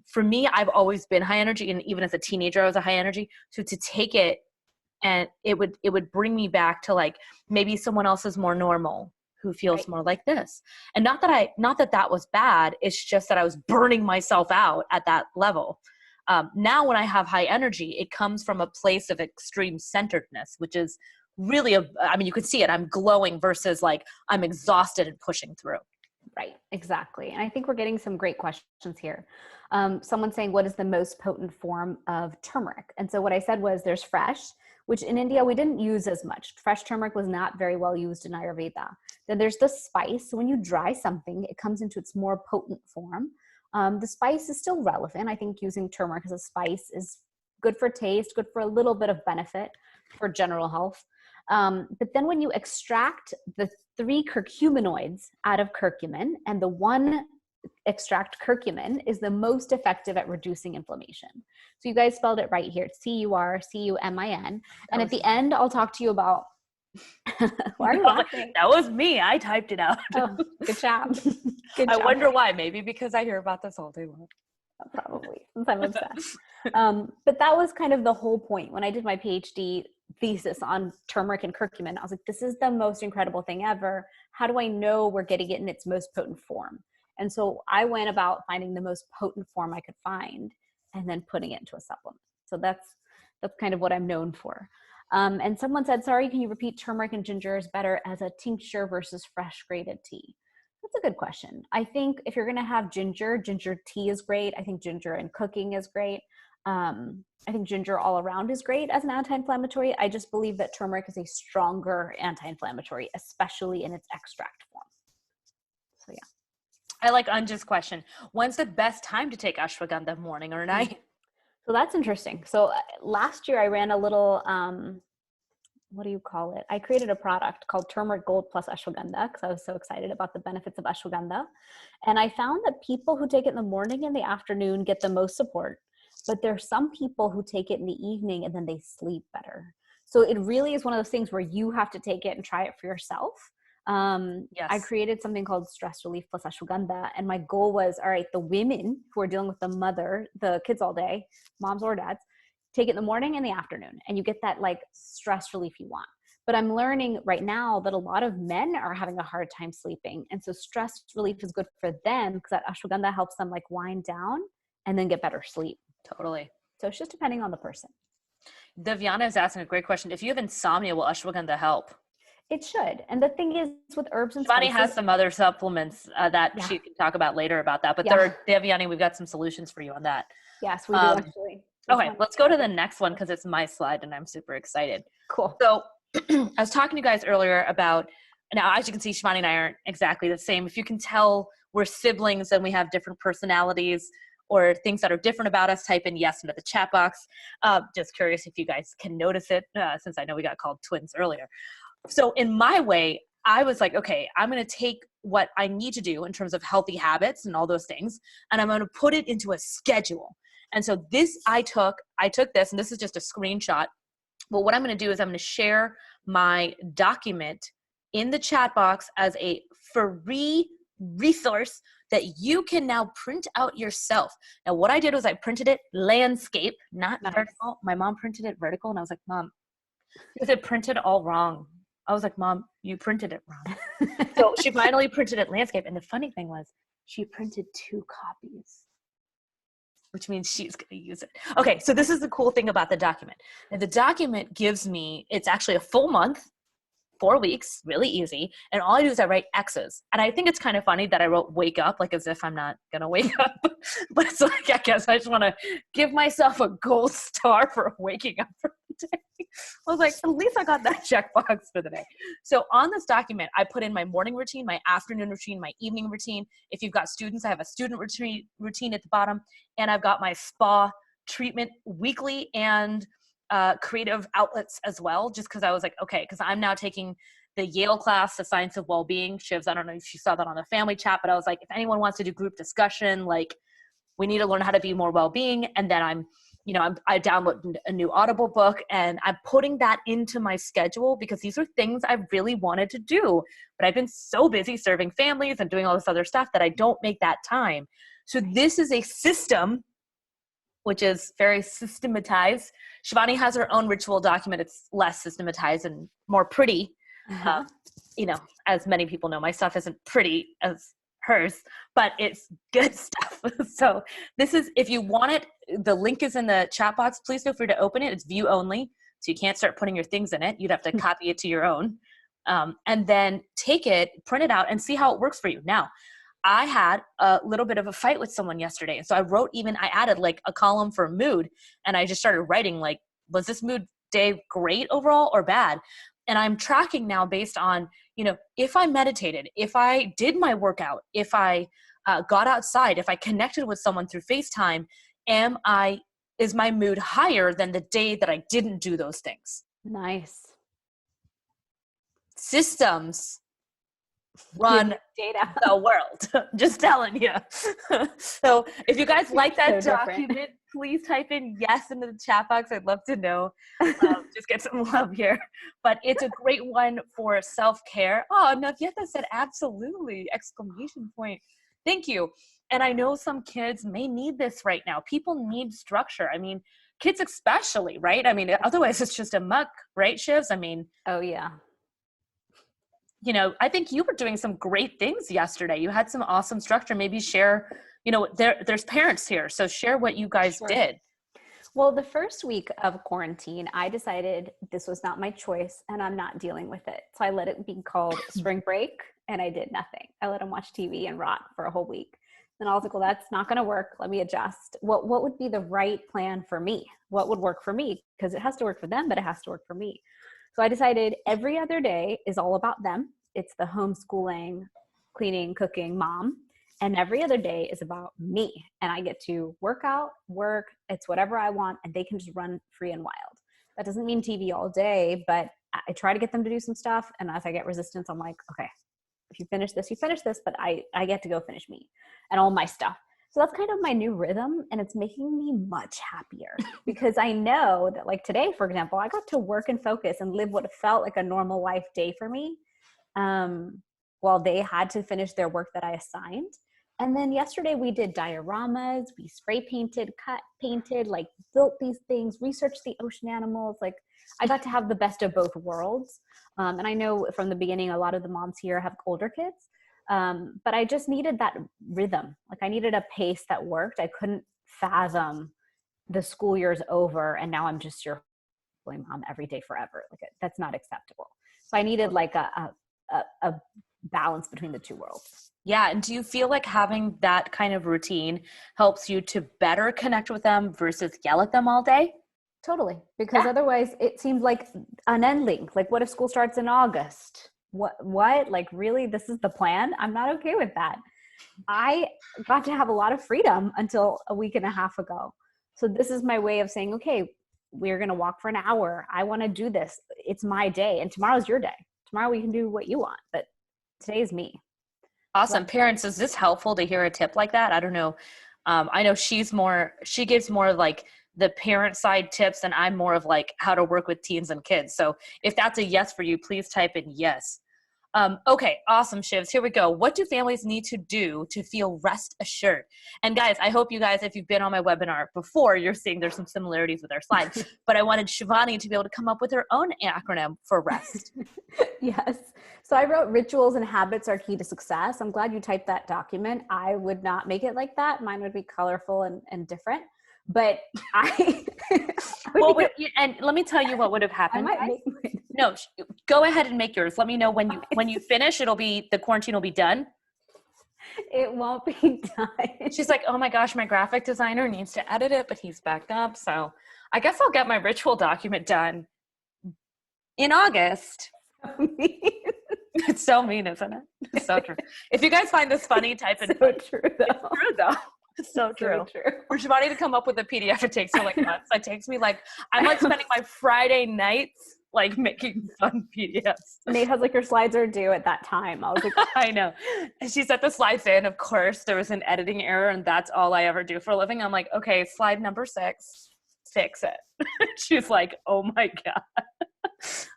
For me, I've always been high energy, and even as a teenager, I was a high energy. So to take it, and it would bring me back to like maybe someone else is more normal who feels more like this. And not that that was bad. It's just that I was burning myself out at that level. Now when I have high energy, it comes from a place of extreme centeredness, which is really you could see it. I'm glowing versus like I'm exhausted and pushing through. Right, exactly. And I think we're getting some great questions here. Someone saying, what is the most potent form of turmeric? And so what I said was there's fresh, which in India we didn't use as much. Fresh turmeric was not very well used in Ayurveda. Then there's the spice. So when you dry something, it comes into its more potent form. The spice is still relevant. I think using turmeric as a spice is good for taste, good for a little bit of benefit for general health. But then when you extract the 3 curcuminoids out of curcumin, and the 1 extract curcumin is the most effective at reducing inflammation. So you guys spelled it right here. It's Turcumin. And at the end, I'll talk to you about why are you laughing? That was me. I typed it out. Oh, good job. I wonder why. Maybe because I hear about this all day long. Probably, since I'm obsessed. But that was kind of the whole point. When I did my PhD thesis on turmeric and curcumin, I was like, this is the most incredible thing ever. How do I know we're getting it in its most potent form? And so I went about finding the most potent form I could find and then putting it into a supplement. So that's kind of what I'm known for. And someone said, sorry, can you repeat turmeric and ginger is better as a tincture versus fresh grated tea? That's a good question. I think if you're going to have ginger tea is great. I think ginger in cooking is great. I think ginger all around is great as an anti-inflammatory. I just believe that turmeric is a stronger anti-inflammatory, especially in its extract form. So yeah. I like Anja's question. When's the best time to take ashwagandha, morning or night? So that's interesting. So last year I ran a little, what do you call it? I created a product called Turmeric Gold Plus Ashwagandha because I was so excited about the benefits of ashwagandha. And I found that people who take it in the morning and the afternoon get the most support, but there's some people who take it in the evening and then they sleep better. So it really is one of those things where you have to take it and try it for yourself. Yes. I created something called Stress Relief Plus Ashwagandha. And my goal was, all right, the women who are dealing with the kids all day, moms or dads, take it in the morning and the afternoon, and you get that like stress relief you want. But I'm learning right now that a lot of men are having a hard time sleeping. And so stress relief is good for them because that ashwagandha helps them like wind down and then get better sleep. Totally. So it's just depending on the person. Devyana is asking a great question. If you have insomnia, will ashwagandha help? It should. And the thing is with herbs and Shivani spices, has some other supplements that she can talk about later about that. But Devyani, we've got some solutions for you on that. Yes, we do actually. Okay, let's go to the next one because it's my slide and I'm super excited. Cool. So I was talking to you guys earlier about, now as you can see, Shivani and I aren't exactly the same. If you can tell we're siblings and we have different personalities or things that are different about us, type in yes into the chat box. Just curious if you guys can notice it since I know we got called twins earlier. So in my way, I was like, okay, I'm going to take what I need to do in terms of healthy habits and all those things, and I'm going to put it into a schedule. And so I took this, and this is just a screenshot. But what I'm going to do is I'm going to share my document in the chat box as a free resource that you can now print out yourself. Now, what I did was I printed it landscape, not vertical. My mom printed it vertical, and I was like, Mom, because it printed all wrong. I was like, Mom, you printed it wrong. So she finally printed it landscape. And the funny thing was she printed 2 copies, which means she's going to use it. Okay, so this is the cool thing about the document. And the document gives me, it's actually a full month, 4 weeks, really easy. And all I do is I write X's. And I think it's kind of funny that I wrote wake up, like as if I'm not going to wake up. But it's like, I guess I just want to give myself a gold star for waking up for the day. I was like, at least I got that checkbox for the day. So on this document, I put in my morning routine, my afternoon routine, my evening routine. If you've got students, I have a student routine at the bottom, and I've got my spa treatment weekly and creative outlets as well, just because I was like, okay, because I'm now taking the Yale class, The Science of Wellbeing. Shivs, I don't know if you saw that on the family chat, but I was like, if anyone wants to do group discussion, like we need to learn how to be more well-being. And then I downloaded a new Audible book, and I'm putting that into my schedule because these are things I really wanted to do, but I've been so busy serving families and doing all this other stuff that I don't make that time. So this is a system which is very systematized. Shivani has her own ritual document. It's less systematized and more pretty. As many people know, my stuff isn't pretty as hers, but it's good stuff. So this is, if you want it, the link is in the chat box. Please feel free to open it. It's view only, so you can't start putting your things in it. You'd have to copy it to your own, and then take it, print it out, and see how it works for you. Now, I had a little bit of a fight with someone yesterday. So I added like a column for mood, and I just started writing like, was this mood day great overall or bad? And I'm tracking now based on, if I meditated, if I did my workout, if I got outside, if I connected with someone through FaceTime, is my mood higher than the day that I didn't do those things? Nice. Systems run data. the world. Just telling you. So if you guys like that document, please type in yes into the chat box. I'd love to know. Just get some love here. But it's a great one for self-care. Oh, Navyeta said absolutely! Exclamation point. Thank you. And I know some kids may need this right now. People need structure. I mean, kids especially, right? I mean, otherwise it's just a muck, right, Shivs? I mean, oh yeah. I think you were doing some great things yesterday. You had some awesome structure. Maybe share, there's parents here, so share what you guys did. Well, the first week of quarantine, I decided this was not my choice and I'm not dealing with it. So I let it be called spring break, and I did nothing. I let them watch TV and rot for a whole week. Then I was like, well, that's not going to work. Let me adjust. What would be the right plan for me? What would work for me? Because it has to work for them, but it has to work for me. So I decided every other day is all about them. It's the homeschooling, cleaning, cooking mom. And every other day is about me. And I get to work out, work, it's whatever I want, and they can just run free and wild. That doesn't mean TV all day, but I try to get them to do some stuff. And as I get resistance, I'm like, okay, if you finish this, but I get to go finish me and all my stuff. So that's kind of my new rhythm, and it's making me much happier because I know that, like today, for example, I got to work and focus and live what felt like a normal life day for me, while they had to finish their work that I assigned. And then yesterday we did dioramas, we spray painted, cut, painted, like built these things, researched the ocean animals. Like I got to have the best of both worlds. And I know from the beginning, a lot of the moms here have older kids. But I just needed that rhythm. Like I needed a pace that worked. I couldn't fathom the school year's over and now I'm just your mom every day forever. Like that's not acceptable. So I needed like a balance between the two worlds. Yeah. And do you feel like having that kind of routine helps you to better connect with them versus yell at them all day? Totally. Because otherwise it seems like unending. Like what if school starts in August? What? Like really, this is the plan? I'm not okay with that. I got to have a lot of freedom until a week and a half ago. So this is my way of saying, okay, we're going to walk for an hour. I want to do this. It's my day. And tomorrow's your day. Tomorrow we can do what you want, but today is me. Awesome. Parents, is this helpful to hear a tip like that? I don't know. I know she gives more like the parent side tips, and I'm more of like how to work with teens and kids. So if that's a yes for you, please type in yes. Okay, awesome, Shivs. Here we go. What do families need to do to feel rest assured? And guys, I hope you guys, if you've been on my webinar before, you're seeing there's some similarities with our slides. But I wanted Shivani to be able to come up with her own acronym for rest. Yes. So I wrote rituals and habits are key to success. I'm glad you typed that document. I would not make it like that. Mine would be colorful and different. But and let me tell you what would have happened. No, go ahead and make yours. Let me know when you finish. The quarantine will be done. It won't be done. She's like, oh my gosh, my graphic designer needs to edit it, but he's backed up. So I guess I'll get my ritual document done in August, Me. it's so mean, isn't it? It's so true. If you guys find this funny, type in. So true, though. It's true, though. It's so true. For Shivani to come up with a PDF, it takes her like months. It takes me like, I'm like spending my Friday nights like making fun PDFs. Nate has like, your slides are due at that time. I was like, I know. And she set the slides in. Of course, there was an editing error, and that's all I ever do for a living. I'm like, okay, slide number 6, fix it. She's like, oh my God.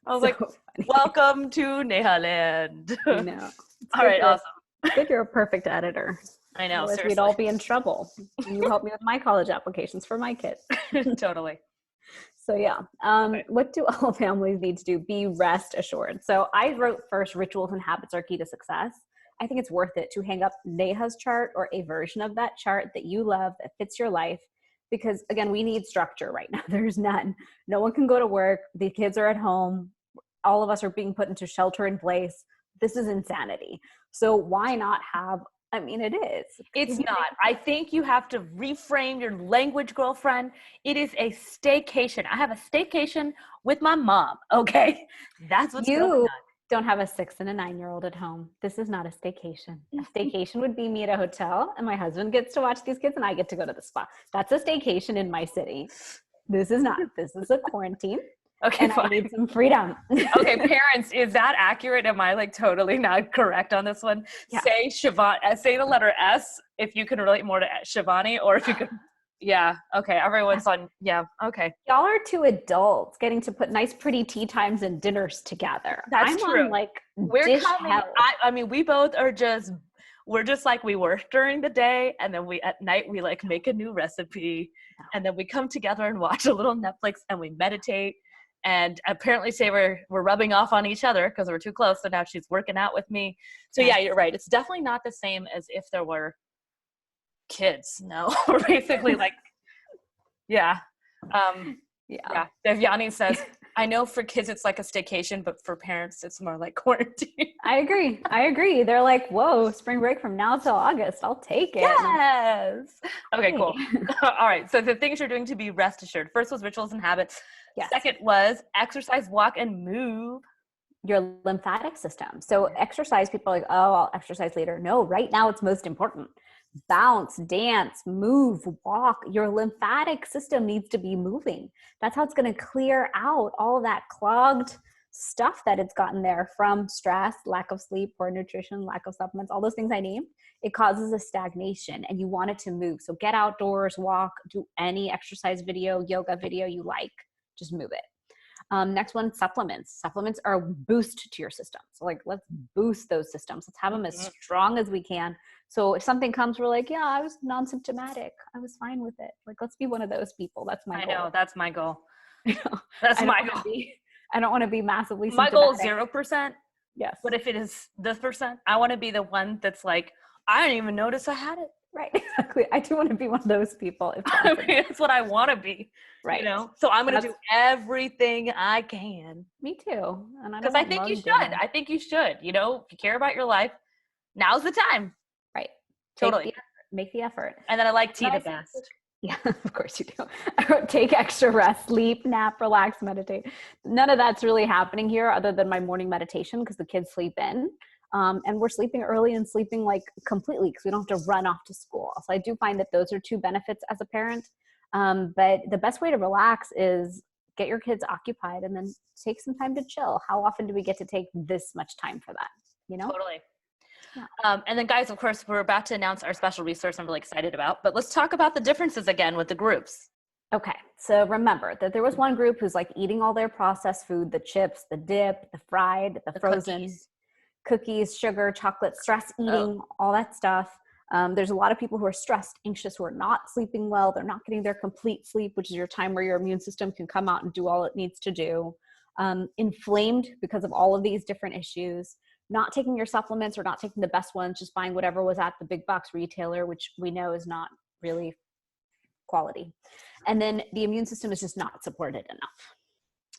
I was so like, funny. Welcome to Neha Land. I know. All right, awesome. Good, you're a perfect editor. I know. Otherwise we'd all be in trouble. You help me with my college applications for my kids. Totally. So yeah, what do all families need to do? Be rest assured. So I wrote first, rituals and habits are key to success. I think it's worth it to hang up Neha's chart or a version of that chart that you love, that fits your life. Because again, we need structure right now. There's none. No one can go to work. The kids are at home. All of us are being put into shelter in place. This is insanity. So why not have, I mean, it is. It's not. I think you have to reframe your language, girlfriend. It is a staycation. I have a staycation with my mom. Okay. That's what's going on. Don't have a 6 and a 9-year-old at home. This is not a staycation. A staycation would be me at a hotel and my husband gets to watch these kids and I get to go to the spa. That's a staycation in my city. This is not. This is a quarantine. Okay, and fine. I need some freedom. Okay, parents, is that accurate? Am I like totally not correct on this one? Yeah. Say Shivani, say the letter S if you can relate more to Shivani, or if you could. Yeah. Okay. Everyone's on. Yeah. Okay. Y'all are two adults getting to put nice, pretty tea times and dinners together. That's true. On, like, we're coming. I mean, we both are just. We're just like we work during the day, and then we at night we like make a new recipe, and then we come together and watch a little Netflix and we meditate. And apparently say we're rubbing off on each other because we're too close. So now she's working out with me. So yeah, you're right. It's definitely not the same as if there were kids. No, we're basically like, yeah. Yeah. Devyani says, I know for kids it's like a staycation, but for parents it's more like quarantine. I agree. They're like, whoa, spring break from now till August. I'll take it. Yes. Okay, cool. All right. So the things you're doing to be rest assured. First was rituals and habits. Yes. Second was exercise, walk, and move. Your lymphatic system. So exercise, people are like, oh, I'll exercise later. No, right now it's most important. Bounce, dance, move, walk. Your lymphatic system needs to be moving. That's how it's going to clear out all of that clogged stuff that it's gotten there from stress, lack of sleep, poor nutrition, lack of supplements, all those things I named. It causes a stagnation and you want it to move. So get outdoors, walk, do any exercise video, yoga video you like. Just move it. Next one, supplements. Supplements are a boost to your system. So like, let's boost those systems. Let's have them as strong as we can. So if something comes, we're like, yeah, I was non-symptomatic. I was fine with it. Like, let's be one of those people. That's my goal. I know. That's my goal. That's my goal. I don't want to be massively symptomatic. My goal is 0%. Yes. But if it is this percent, I want to be the one that's like, I didn't even notice I had it. Right, exactly. I do want to be one of those people. I mean, that's what I want to be. Right. You know? So I'm going to do everything I can. Me too. Because I think you should. I think you should. You know, if you care about your life, now's the time. Right. Totally. Make the effort. And then I like tea the best. Yeah, of course you do. Take extra rest, sleep, nap, relax, meditate. None of that's really happening here other than my morning meditation because the kids sleep in. And we're sleeping early and sleeping like completely because we don't have to run off to school. So I do find that those are two benefits as a parent. But the best way to relax is get your kids occupied and then take some time to chill. How often do we get to take this much time for that? You know? Totally. Yeah. And then guys, of course, we're about to announce our special resource I'm really excited about, but let's talk about the differences again with the groups. Okay. So remember that there was one group who's like eating all their processed food, the chips, the dip, the fried, the frozen cookies, sugar, chocolate, stress eating, all that stuff. There's a lot of people who are stressed, anxious, who are not sleeping well. They're not getting their complete sleep, which is your time where your immune system can come out and do all it needs to do. Inflamed because of all of these different issues. Not taking your supplements or not taking the best ones, just buying whatever was at the big box retailer, which we know is not really quality. And then the immune system is just not supported enough.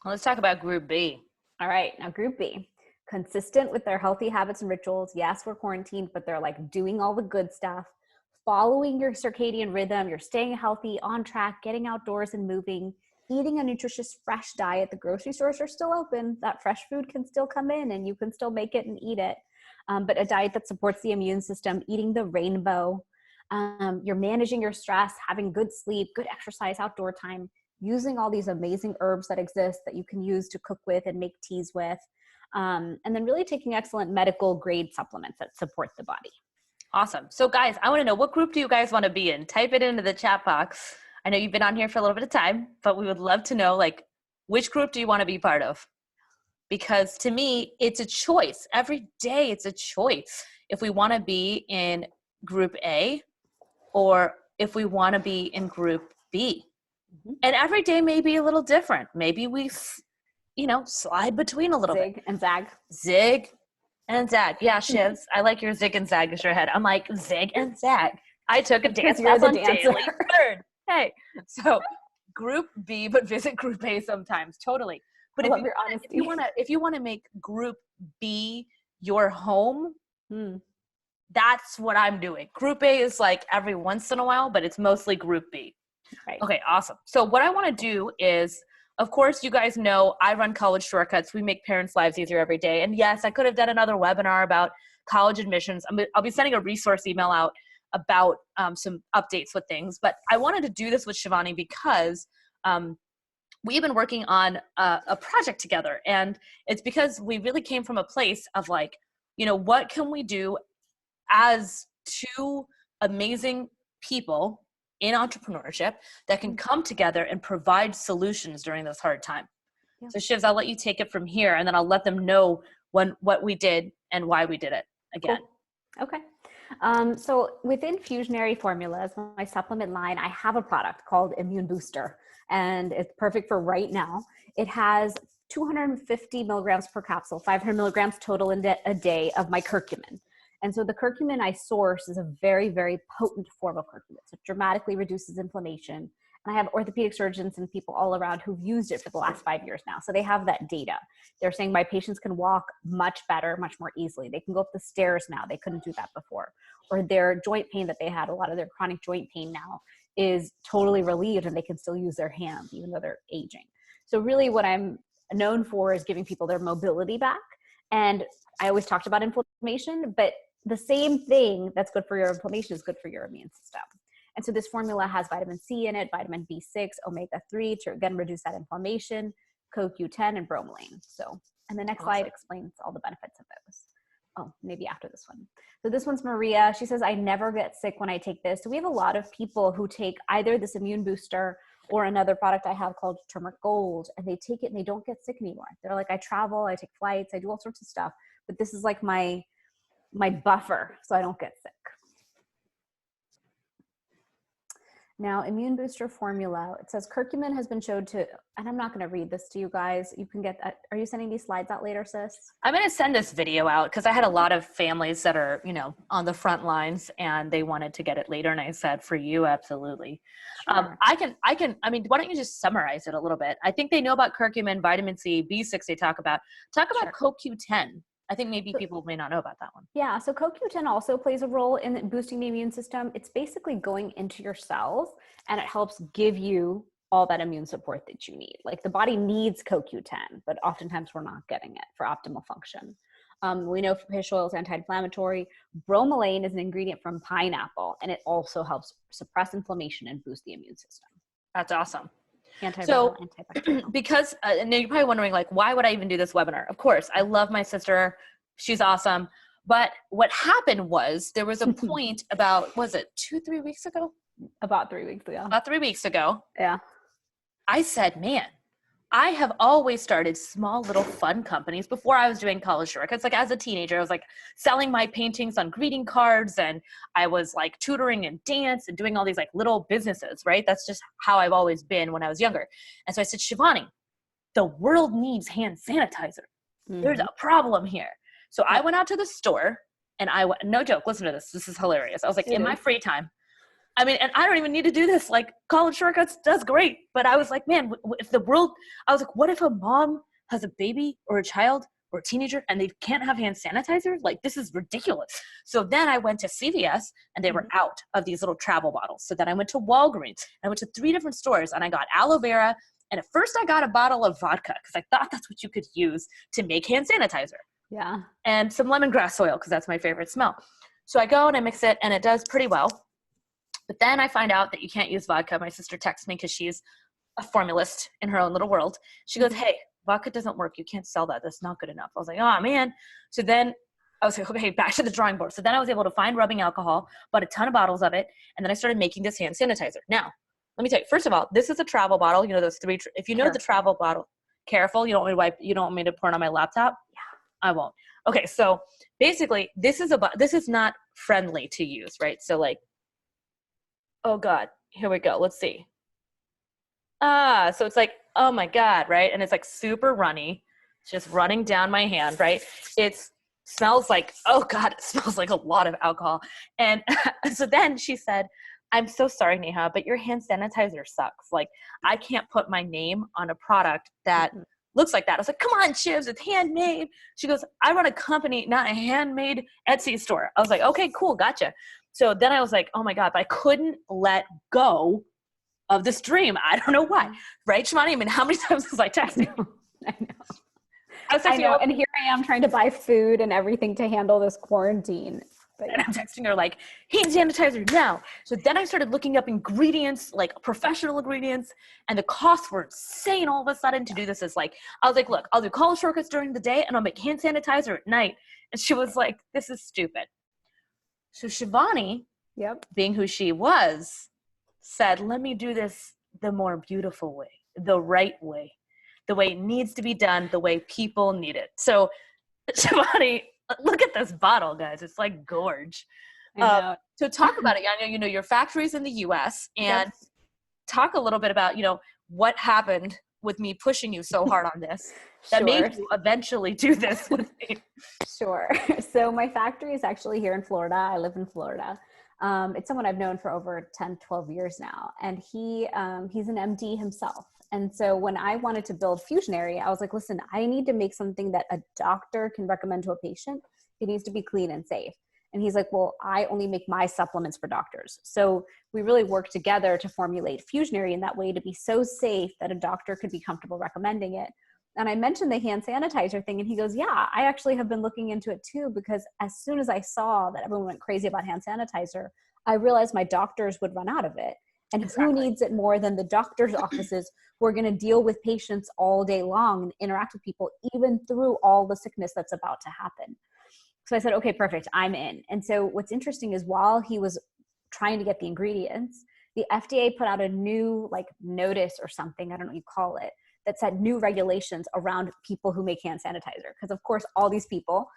Well, let's talk about group B. All right. Now group B. Consistent with their healthy habits and rituals. Yes, we're quarantined, but they're like doing all the good stuff, following your circadian rhythm. You're staying healthy, on track, getting outdoors and moving. eating a nutritious, fresh diet. The grocery stores are still open. That fresh food can still come in and you can still make it and eat it. But a diet that supports the immune system, eating the rainbow. You're managing your stress, having good sleep, good exercise, outdoor time, using all these amazing herbs that exist that you can use to cook with and make teas with. And then really taking excellent medical grade supplements that support the body. Awesome. So guys, I want to know, what group do you guys want to be in? Type it into the chat box. I know you've been on here for a little bit of time, but we would love to know, like, which group do you want to be part of? Because to me, it's a choice. Every day it's a choice. If we want to be in group A or if we want to be in group B. Mm-hmm. And every day may be a little different. Maybe we, slide between a little bit. Zig and zag. Zig and zag. Yeah, Shivs. I like your zig and zag as your head. I'm like, zig and zag. I took a dance class on Daily Bird. Hey, so group B, but visit group A sometimes. Totally. But if you want to make group B your home, that's what I'm doing. Group A is like every once in a while, but it's mostly group B. Right. Okay, awesome. So what I want to do is, of course, you guys know I run College Shortcuts. We make parents' lives easier every day. And yes, I could have done another webinar about college admissions. I'll be sending a resource email out about some updates with things. But I wanted to do this with Shivani because we've been working on a project together. And it's because we really came from a place of like, what can we do as two amazing people in entrepreneurship that can come together and provide solutions during this hard time. Yeah. So Shivs, I'll let you take it from here, and then I'll let them know what we did and why we did it again. Cool. Okay. So within Fusionary Formulas, my supplement line, I have a product called Immune Booster, and it's perfect for right now. It has 250 milligrams per capsule, 500 milligrams total a day of my curcumin. And so the curcumin I source is a very, very potent form of curcumin. So it dramatically reduces inflammation. And I have orthopedic surgeons and people all around who've used it for the last 5 years now. So they have that data. They're saying my patients can walk much better, much more easily. They can go up the stairs now. They couldn't do that before. Or their joint pain that they had, a lot of their chronic joint pain now is totally relieved and they can still use their hands even though they're aging. So really what I'm known for is giving people their mobility back. And I always talked about inflammation, but the same thing that's good for your inflammation is good for your immune system. And so this formula has vitamin C in it, vitamin B6, omega-3 to again reduce that inflammation, CoQ10 and bromelain. So, and the next slide explains all the benefits of those. Oh, maybe after this one. So this one's Maria. She says, I never get sick when I take this. So we have a lot of people who take either this immune booster or another product I have called Turmeric Gold, and they take it and they don't get sick anymore. They're like, I travel, I take flights, I do all sorts of stuff, but this is like my buffer so I don't get sick. Now, Immune Booster Formula, it says curcumin has been shown to, and I'm not going to read this to you guys. You can get that. Are you sending these slides out later, sis? I'm going to send this video out because I had a lot of families that are, on the front lines and they wanted to get it later. And I said, for you, absolutely. Sure. I mean, why don't you just summarize it a little bit? I think they know about curcumin, vitamin C, B6 they talk about. Talk about CoQ10. I think maybe people may not know about that one. Yeah, so CoQ10 also plays a role in boosting the immune system. It's basically going into your cells and it helps give you all that immune support that you need. Like the body needs CoQ10, but oftentimes we're not getting it for optimal function. We know fish oil is anti-inflammatory. Bromelain is an ingredient from pineapple, and it also helps suppress inflammation and boost the immune system. That's awesome. So because, and you're probably wondering, like, why would I even do this webinar? Of course, I love my sister. She's awesome. But what happened was there was a point about, was it 2-3 weeks ago? About 3 weeks ago. About 3 weeks ago. Yeah. I said, man, I have always started small little fun companies before I was doing College Shortcuts. Like as a teenager, I was like selling my paintings on greeting cards and I was like tutoring and dance and doing all these like little businesses, right? That's just how I've always been when I was younger. And so I said, Shivani, the world needs hand sanitizer. Mm-hmm. There's a problem here. So I went out to the store and no joke, listen to this. This is hilarious. I was like, in my free time, I mean, and I don't even need to do this. Like College Shortcuts does great. But I was like, man, if the world, I was like, what if a mom has a baby or a child or a teenager and they can't have hand sanitizer? Like, this is ridiculous. So then I went to CVS and they were out of these little travel bottles. So then I went to Walgreens. I went to 3 different stores and I got aloe vera And at first I got a bottle of vodka because I thought that's what you could use to make hand sanitizer. Yeah. And some lemongrass oil because that's my favorite smell. So I go and I mix it and it does pretty well. But then I find out that you can't use vodka. My sister texts me because she's a formulist in her own little world. She goes, hey, vodka doesn't work. You can't sell that. That's not good enough. I was like, oh, man. So then I was like, okay, back to the drawing board. So then I was able to find rubbing alcohol, bought a ton of bottles of it, and then I started making this hand sanitizer. Now, let me tell you, first of all, this is a travel bottle. You know, those three, if you know the travel bottle, careful. You don't want me to you don't want me to pour it on my laptop? Yeah. I won't. Okay, so basically, this is not friendly to use, right? So like, oh God, here we go. Let's see. So it's like, oh my God, right? And it's like super runny. It's just running down my hand, right? It smells like, oh God, it smells like a lot of alcohol. And so then she said, I'm so sorry, Neha, but your hand sanitizer sucks. Like, I can't put my name on a product that looks like that. I was like, come on, Chivs, it's handmade. She goes, I run a company, not a handmade Etsy store. I was like, okay, cool, gotcha. So then I was like, oh my God, but I couldn't let go of this dream. I don't know why. Right, Shivani? I mean, how many times was I texting? I know. I know. And here I am trying to buy food and everything to handle this quarantine. But and I'm texting her like, hand sanitizer now. So then I started looking up ingredients, like professional ingredients, and the costs were insane all of a sudden to do this. Is like, I was like, look, I'll do call shortcuts during the day and I'll make hand sanitizer at night. And she was like, this is stupid. So Shivani, being who she was, said, let me do this the more beautiful way, the right way, the way it needs to be done, the way people need it. So Shivani, look at this bottle, guys. It's like gorge. So talk about it. I know, you know, your factory's in the US, and talk a little bit about, you know, what happened with me pushing you so hard on this that made you eventually do this with me. Sure. So my factory is actually here in Florida. I live in Florida. It's someone I've known for over 10, 12 years now. And he's an MD himself. And so when I wanted to build Fusionary, I was like, listen, I need to make something that a doctor can recommend to a patient. It needs to be clean and safe. And he's like, well, I only make my supplements for doctors. So we really worked together to formulate Fusionary in that way to be so safe that a doctor could be comfortable recommending it. And I mentioned the hand sanitizer thing, and he goes, yeah, I actually have been looking into it too, because as soon as I saw that everyone went crazy about hand sanitizer, I realized my doctors would run out of it. And who needs it more than the doctor's offices who are going to deal with patients all day long and interact with people, even through all the sickness that's about to happen. So I said, okay, perfect, I'm in. And so what's interesting is while he was trying to get the ingredients, the FDA put out a new like notice or something, I don't know what you call it, that said new regulations around people who make hand sanitizer. Because of course, all these people,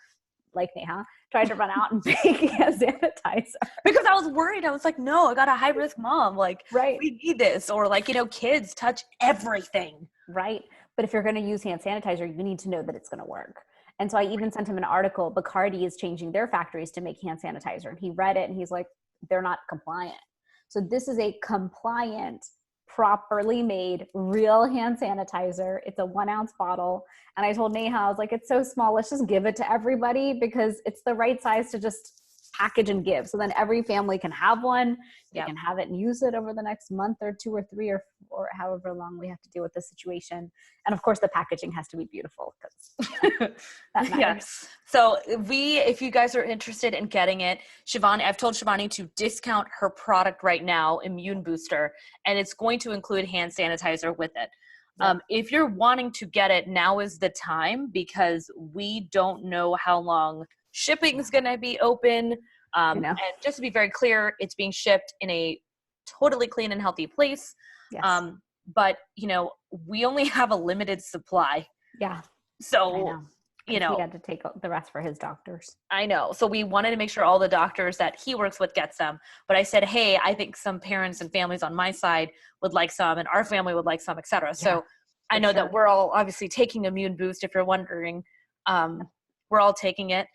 like Neha, tried to run out and make hand sanitizer. Because I was worried. I was like, no, I got a high risk mom. Like, we need this. Or like, you know, kids touch everything. Right. But if you're going to use hand sanitizer, you need to know that it's going to work. And so I even sent him an article. Bacardi is changing their factories to make hand sanitizer. And he read it and he's like, they're not compliant. So this is a compliant, properly made, real hand sanitizer. It's a 1 ounce bottle. And I told Neha, I was like, it's so small. Let's just give it to everybody because it's the right size to just package and give. So then every family can have one. They can have it and use it over the next month or 2 or 3 or however long we have to deal with this situation. And of course the packaging has to be beautiful because that matters. Yes. So if you guys are interested in getting it, Shivani, I've told Shivani to discount her product right now, Immune Booster, and it's going to include hand sanitizer with it. If you're wanting to get it, now is the time because we don't know how long shipping is going to be open. And just to be very clear, it's being shipped in a totally clean and healthy place. Yes. But, you know, we only have a limited supply. Yeah. So, you know, he had to take the rest for his doctors. I know. So we wanted to make sure all the doctors that he works with gets them. But I said, hey, I think some parents and families on my side would like some and our family would like some, et cetera. So I know that we're all obviously taking Immune Boost. If you're wondering, we're all taking it.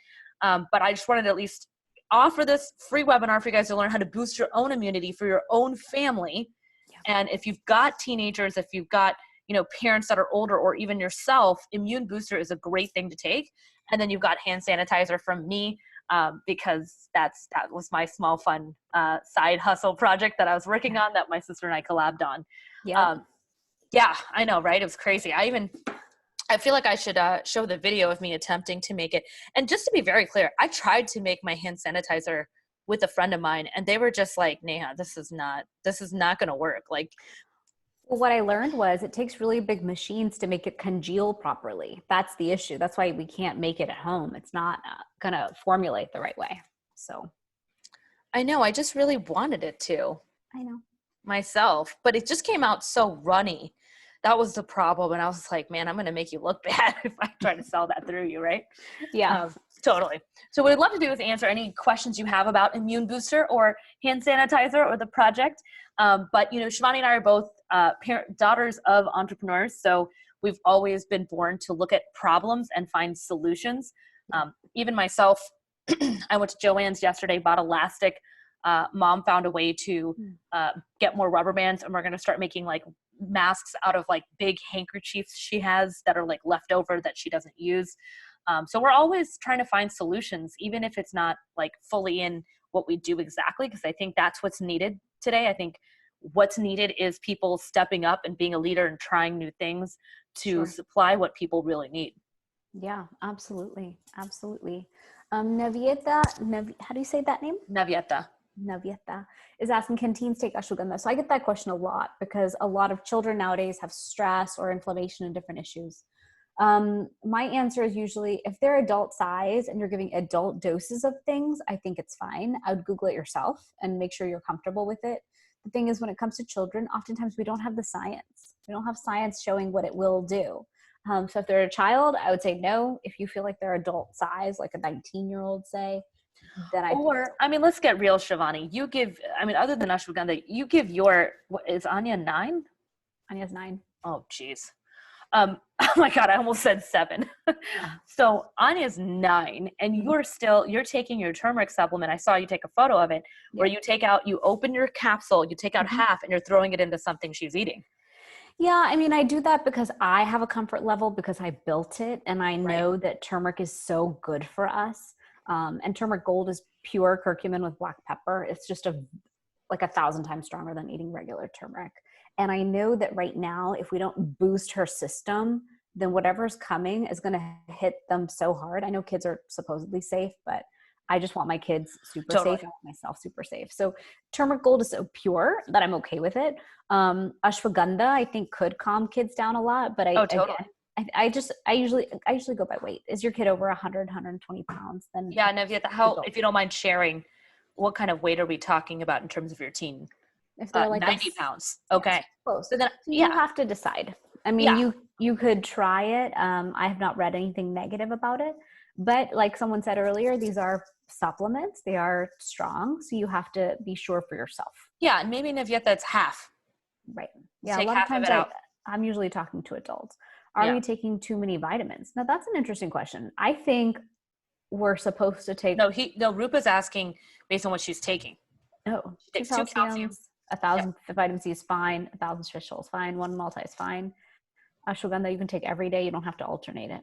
But I just wanted to at least offer this free webinar for you guys to learn how to boost your own immunity for your own family. And if you've got teenagers, if you've got, you know, parents that are older or even yourself, Immune Booster is a great thing to take. And then you've got hand sanitizer from me because that was my small fun side hustle project that I was working on that my sister and I collabed on. Yeah, I know, right? It was crazy. I feel like I should show the video of me attempting to make it. And just to be very clear, I tried to make my hand sanitizer with a friend of mine, and they were just like, Neha, this is not going to work. Like, Well, what I learned was it takes really big machines to make it congeal properly. That's the issue. That's why we can't make it at home. It's not going to formulate the right way. So I know, I just really wanted it to I know. myself, but it just came out so runny. That was the problem. And I was like, man, I'm going to make you look bad if I try to sell that through you, right? Yeah. Totally. So what I'd love to do is answer any questions you have about Immune Booster or hand sanitizer or the project. But, Shivani and I are both daughters of entrepreneurs. So we've always been born to look at problems and find solutions. Even myself, I went to Joann's yesterday, bought elastic. Mom found a way to get more rubber bands, and we're going to start making like masks out of like big handkerchiefs she has that are like left over that she doesn't use. So we're always trying to find solutions, even if it's not like fully in what we do exactly, because I think that's what's needed today. I think what's needed is people stepping up and being a leader and trying new things to supply what people really need. Yeah, absolutely. Absolutely. Navieta, how do you say that name? Navieta. Navieta is asking, can teens take ashwagandha? So I get that question a lot because a lot of children nowadays have stress or inflammation and different issues. My answer is usually if they're adult size and you're giving adult doses of things, I think it's fine. I would Google it yourself and make sure you're comfortable with it. The thing is, when it comes to children, oftentimes we don't have the science. We don't have science showing what it will do. So if they're a child, I would say no. If you feel like they're adult size, like a 19-year-old, say, then I mean, let's get real, Shivani. Other than ashwagandha, you give is Anya 9? Anya's 9. Oh, geez. Oh my God, I almost said 7. So Anya's 9, and you're taking your turmeric supplement. I saw you take a photo of it where you open your capsule, you take out half, and you're throwing it into something she's eating. Yeah, I mean, I do that because I have a comfort level because I built it, and I know that turmeric is so good for us. And turmeric gold is pure curcumin with black pepper. It's just like 1,000 times stronger than eating regular turmeric. And I know that right now, if we don't boost her system, then whatever's coming is going to hit them so hard. I know kids are supposedly safe, but I just want my kids super safe. I want myself super safe. So turmeric gold is so pure that I'm okay with it. Ashwagandha, I think, could calm kids down a lot, but I usually go by weight. Is your kid over 100, 120 pounds? Then yeah, Navieta, if you don't mind sharing, what kind of weight are we talking about in terms of your teen? If they're like 90 pounds. Okay. Close. So then you have to decide. I mean, you could try it. I have not read anything negative about it, but like someone said earlier, these are supplements. They are strong. So you have to be sure for yourself. Yeah. And maybe Navieta, it's half. Right. Yeah. A lot of times I'm usually talking to adults. Are you taking too many vitamins? Now that's an interesting question. I think we're supposed to take. No, Rupa's asking based on what she's taking. Oh, she takes 2 calcium. 1,000 vitamin C is fine. 1,000 fish oil is fine. 1 multi is fine. Ashwagandha you can take every day. You don't have to alternate it.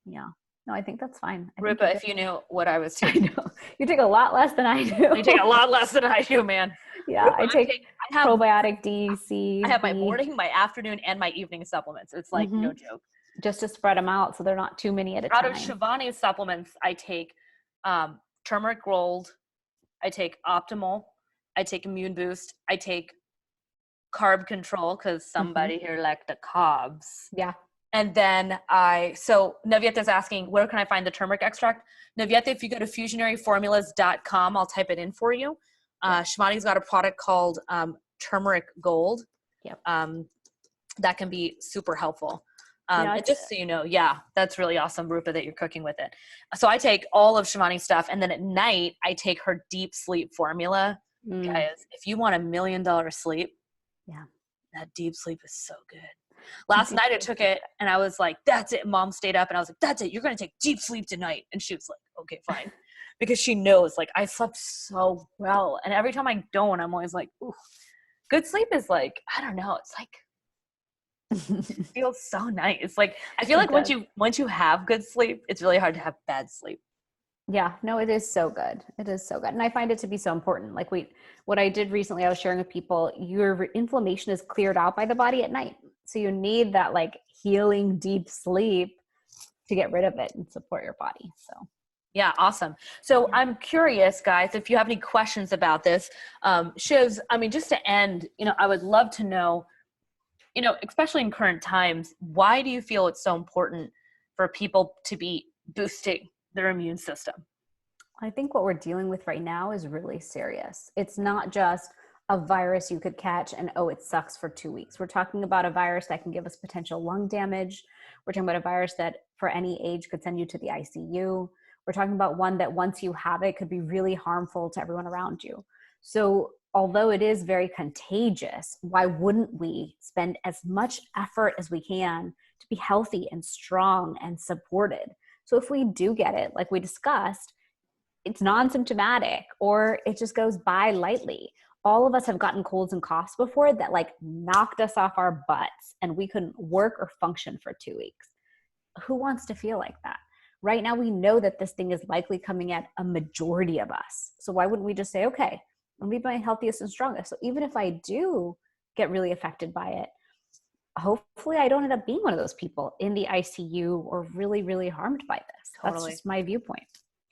Yeah. No, I think that's fine. Rupa, if you knew what I was taking. I know. You take a lot less than I do. You take a lot less than I do, man. Yeah, Rupa, I have probiotic D, C. I have my morning, my afternoon, and my evening supplements. It's like no joke. Just to spread them out so they're not too many at a time. Out of Shivani's supplements, I take turmeric gold. I take Optimal. I take Immune Boost. I take Carb Control because somebody here liked the carbs. Yeah. And then so Navieta's asking, where can I find the turmeric extract? Navieta, if you go to fusionaryformulas.com, I'll type it in for you. Shivani's got a product called Turmeric Gold. Yep. That can be super helpful. And just so you know, that's really awesome, Rupa, that you're cooking with it. So I take all of Shivani's stuff, and then at night, I take her deep sleep formula. Guys, if you want $1 million sleep, that deep sleep is so good. Last night I took it, and I was like, that's it. Mom stayed up, and I was like, that's it. You're going to take deep sleep tonight. And she was like, okay, fine. Because she knows, like, I slept so well. And every time I don't, I'm always like, ooh. Good sleep is like, I don't know. It's like, it feels so nice. Like, I feel like once you have good sleep, it's really hard to have bad sleep. Yeah, no, it is so good. It is so good. And I find it to be so important. Like what I did recently, I was sharing with people, your inflammation is cleared out by the body at night. So you need that like healing deep sleep to get rid of it and support your body. So Yeah, awesome. So I'm curious, guys, if you have any questions about this. Shivs, I mean, just to end, I would love to know, especially in current times, why do you feel it's so important for people to be boosting their immune system? I think what we're dealing with right now is really serious. It's not just a virus you could catch and, oh, it sucks for 2 weeks. We're talking about a virus that can give us potential lung damage. We're talking about a virus that for any age could send you to the ICU. We're talking about one that once you have it could be really harmful to everyone around you. So although it is very contagious, why wouldn't we spend as much effort as we can to be healthy and strong and supported? So if we do get it, like we discussed, it's non-symptomatic or it just goes by lightly. All of us have gotten colds and coughs before that like knocked us off our butts and we couldn't work or function for 2 weeks. Who wants to feel like that? Right now, we know that this thing is likely coming at a majority of us. So why wouldn't we just say, okay, I'll be my healthiest and strongest. So even if I do get really affected by it, hopefully I don't end up being one of those people in the ICU or really, really harmed by this. Totally. That's just my viewpoint.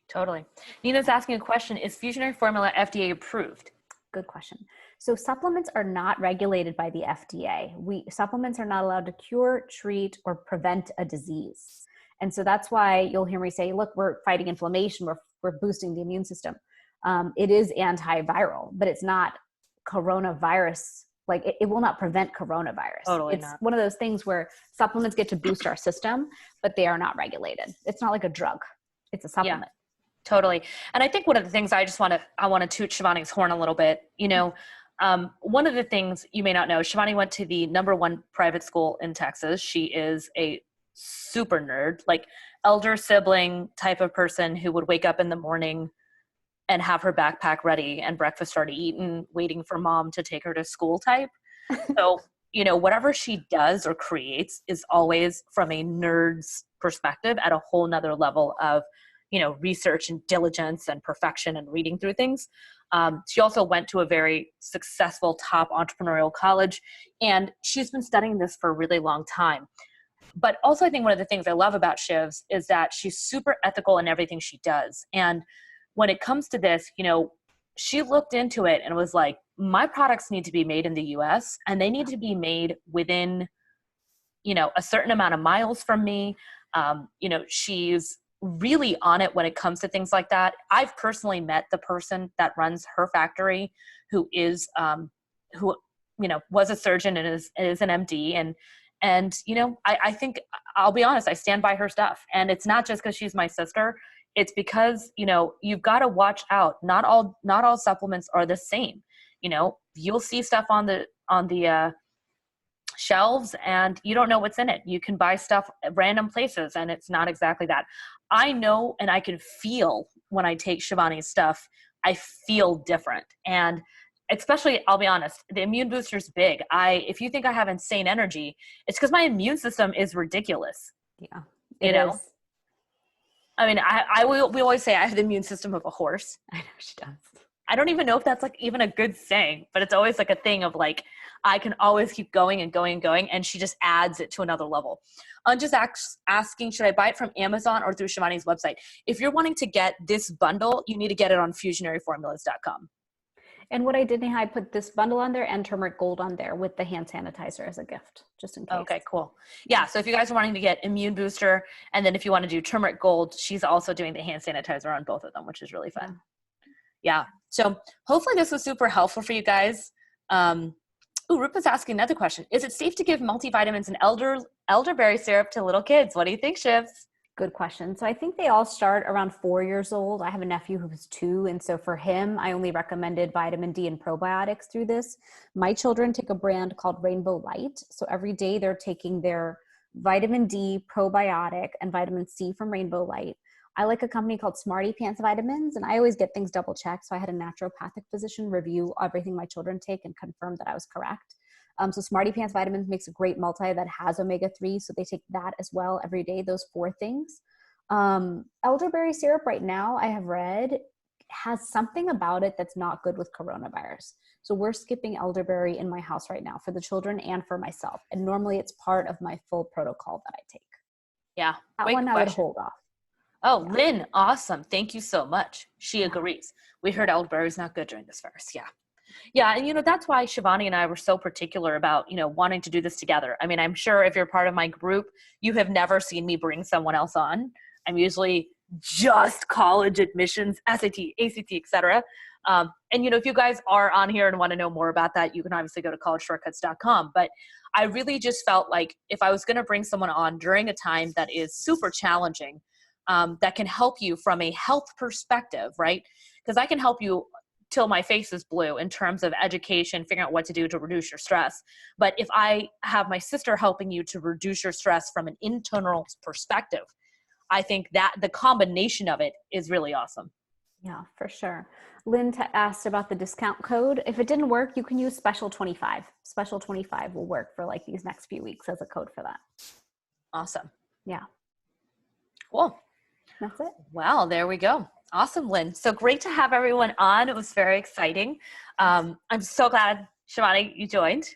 Totally. Nina's asking a question. Is fusionary formula FDA approved? Good question. So supplements are not regulated by the FDA. Supplements are not allowed to cure, treat, or prevent a disease. And so that's why you'll hear me say, look, we're fighting inflammation. We're boosting the immune system. It is antiviral, but it's not coronavirus. Like it will not prevent coronavirus. Totally it's not. one of those things where supplements get to boost our system, but they are not regulated. It's not like a drug. It's a supplement. Yeah. Totally. And I think one of the things I want to toot Shivani's horn a little bit, one of the things you may not know, Shivani went to the #1 private school in Texas. She is a super nerd, like elder sibling type of person who would wake up in the morning and have her backpack ready and breakfast already eaten, waiting for mom to take her to school type. So, whatever she does or creates is always from a nerd's perspective at a whole nother level of research and diligence and perfection and reading through things. She also went to a very successful top entrepreneurial college, and she's been studying this for a really long time. But also I think one of the things I love about Shivs is that she's super ethical in everything she does. And when it comes to this, she looked into it and was like, my products need to be made in the US and they need to be made within, a certain amount of miles from me. She's really on it when it comes to things like that. I've personally met the person that runs her factory who is, was a surgeon and is an MD. And I think, I'll be honest, I stand by her stuff. And it's not just because she's my sister. It's because, you've got to watch out. Not all supplements are the same. You'll see stuff on the shelves and you don't know what's in it. You can buy stuff at random places and it's not exactly that. I know, and I can feel when I take Shivani's stuff, I feel different. And especially, I'll be honest, the immune booster is big. If you think I have insane energy, it's because my immune system is ridiculous. Yeah, it is. I mean, we always say I have the immune system of a horse. I know she does. I don't even know if that's like even a good saying, but it's always like a thing of like, I can always keep going and going and going. And she just adds it to another level. I'm just asking, should I buy it from Amazon or through Shivani's website? If you're wanting to get this bundle, you need to get it on fusionaryformulas.com. And what I did, I put this bundle on there and turmeric gold on there with the hand sanitizer as a gift, just in case. Okay, cool. Yeah, so if you guys are wanting to get immune booster, and then if you want to do turmeric gold, she's also doing the hand sanitizer on both of them, which is really fun. Yeah. So hopefully this was super helpful for you guys. Rupa's asking another question. Is it safe to give multivitamins and elderberry syrup to little kids? What do you think, Shivs? Good question. So I think they all start around 4 years old. I have a nephew who was 2. And so for him, I only recommended vitamin D and probiotics through this. My children take a brand called Rainbow Light. So every day they're taking their vitamin D, probiotic, and vitamin C from Rainbow Light. I like a company called Smarty Pants Vitamins, and I always get things double checked. So I had a naturopathic physician review everything my children take and confirm that I was correct. So Smarty Pants Vitamins makes a great multi that has omega-3. So they take that as well every day, those 4 things. Elderberry syrup right now, I have read, has something about it that's not good with coronavirus. So we're skipping elderberry in my house right now for the children and for myself. And normally it's part of my full protocol that I take. Yeah. That Great one I would question. hold off. Oh, Yeah. Lynn, awesome. Thank you so much. She agrees. We heard elderberry is not good during this virus. Yeah. Yeah. And, that's why Shivani and I were so particular about, wanting to do this together. I mean, I'm sure if you're part of my group, you have never seen me bring someone else on. I'm usually just college admissions, SAT, ACT, etc. And, if you guys are on here and want to know more about that, you can obviously go to collegeshortcuts.com. But I really just felt like if I was going to bring someone on during a time that is super challenging, that can help you from a health perspective, right? Because I can help you till my face is blue in terms of education, figuring out what to do to reduce your stress. But if I have my sister helping you to reduce your stress from an internal perspective, I think that the combination of it is really awesome. Yeah, for sure. Lynn asked about the discount code. If it didn't work, you can use special 25. Special 25 will work for like these next few weeks as a code for that. Awesome. Yeah. Cool. That's it. Well, there we go. Awesome, Lynn. So great to have everyone on. It was very exciting. I'm so glad, Shivani, you joined.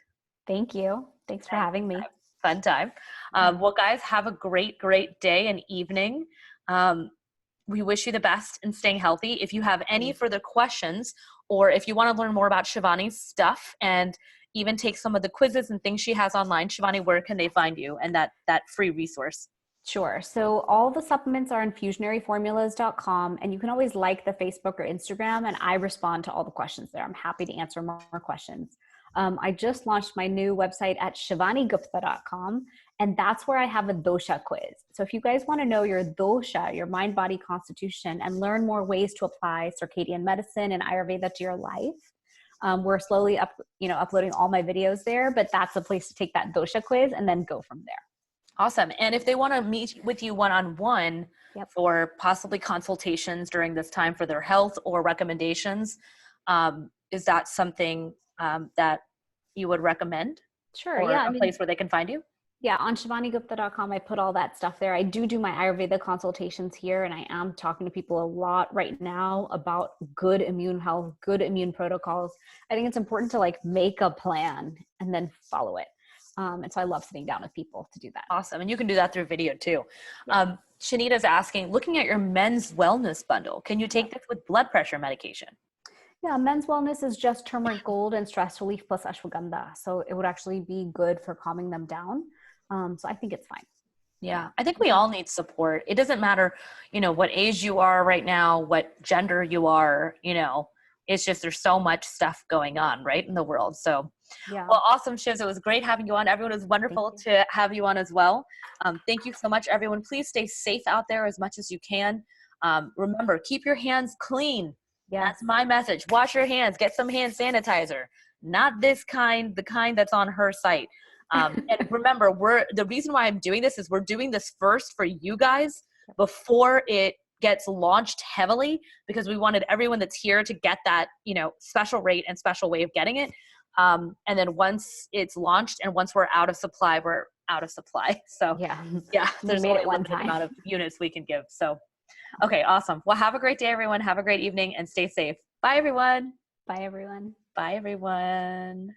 Thank you. Thanks for having me. Fun time. Well, guys, have a great, great day and evening. We wish you the best in staying healthy. If you have any further questions, or if you want to learn more about Shivani's stuff and even take some of the quizzes and things she has online, Shivani, where can they find you and that free resource? Sure. So all the supplements are on fusionaryformulas.com, and you can always like the Facebook or Instagram, and I respond to all the questions there. I'm happy to answer more questions. I just launched my new website at shivanigupta.com, and that's where I have a dosha quiz. So if you guys want to know your dosha, your mind, body, constitution, and learn more ways to apply circadian medicine and Ayurveda to your life, we're slowly uploading all my videos there, but that's a place to take that dosha quiz and then go from there. Awesome. And if they want to meet with you one-on-one for possibly consultations during this time for their health or recommendations, is that something that you would recommend? Sure. Or a place where they can find you? Yeah, on shivanigupta.com, I put all that stuff there. I do my Ayurveda consultations here, and I am talking to people a lot right now about good immune health, good immune protocols. I think it's important to make a plan and then follow it. And so I love sitting down with people to do that. Awesome. And you can do that through video too. Yeah. Shanita's asking, looking at your men's wellness bundle, can you take this with blood pressure medication? Yeah, men's wellness is just turmeric gold and stress relief plus ashwagandha. So it would actually be good for calming them down. So I think it's fine. Yeah, I think we all need support. It doesn't matter, what age you are right now, what gender you are, it's just there's so much stuff going on, right, in the world. So, yeah. Well, awesome, Shivs. It was great having you on. Everyone, it was wonderful to have you on as well. Thank you so much, everyone. Please stay safe out there as much as you can. Remember, keep your hands clean. Yes. That's my message. Wash your hands. Get some hand sanitizer. Not this kind, the kind that's on her site. And remember, the reason why I'm doing this is we're doing this first for you guys before it gets launched heavily, because we wanted everyone that's here to get that, special rate and special way of getting it. And then once it's launched and once we're out of supply, we're out of supply. So yeah, there's only a limited amount of units we can give. So, okay, awesome. Well, have a great day, everyone. Have a great evening and stay safe. Bye, everyone. Bye, everyone. Bye, everyone.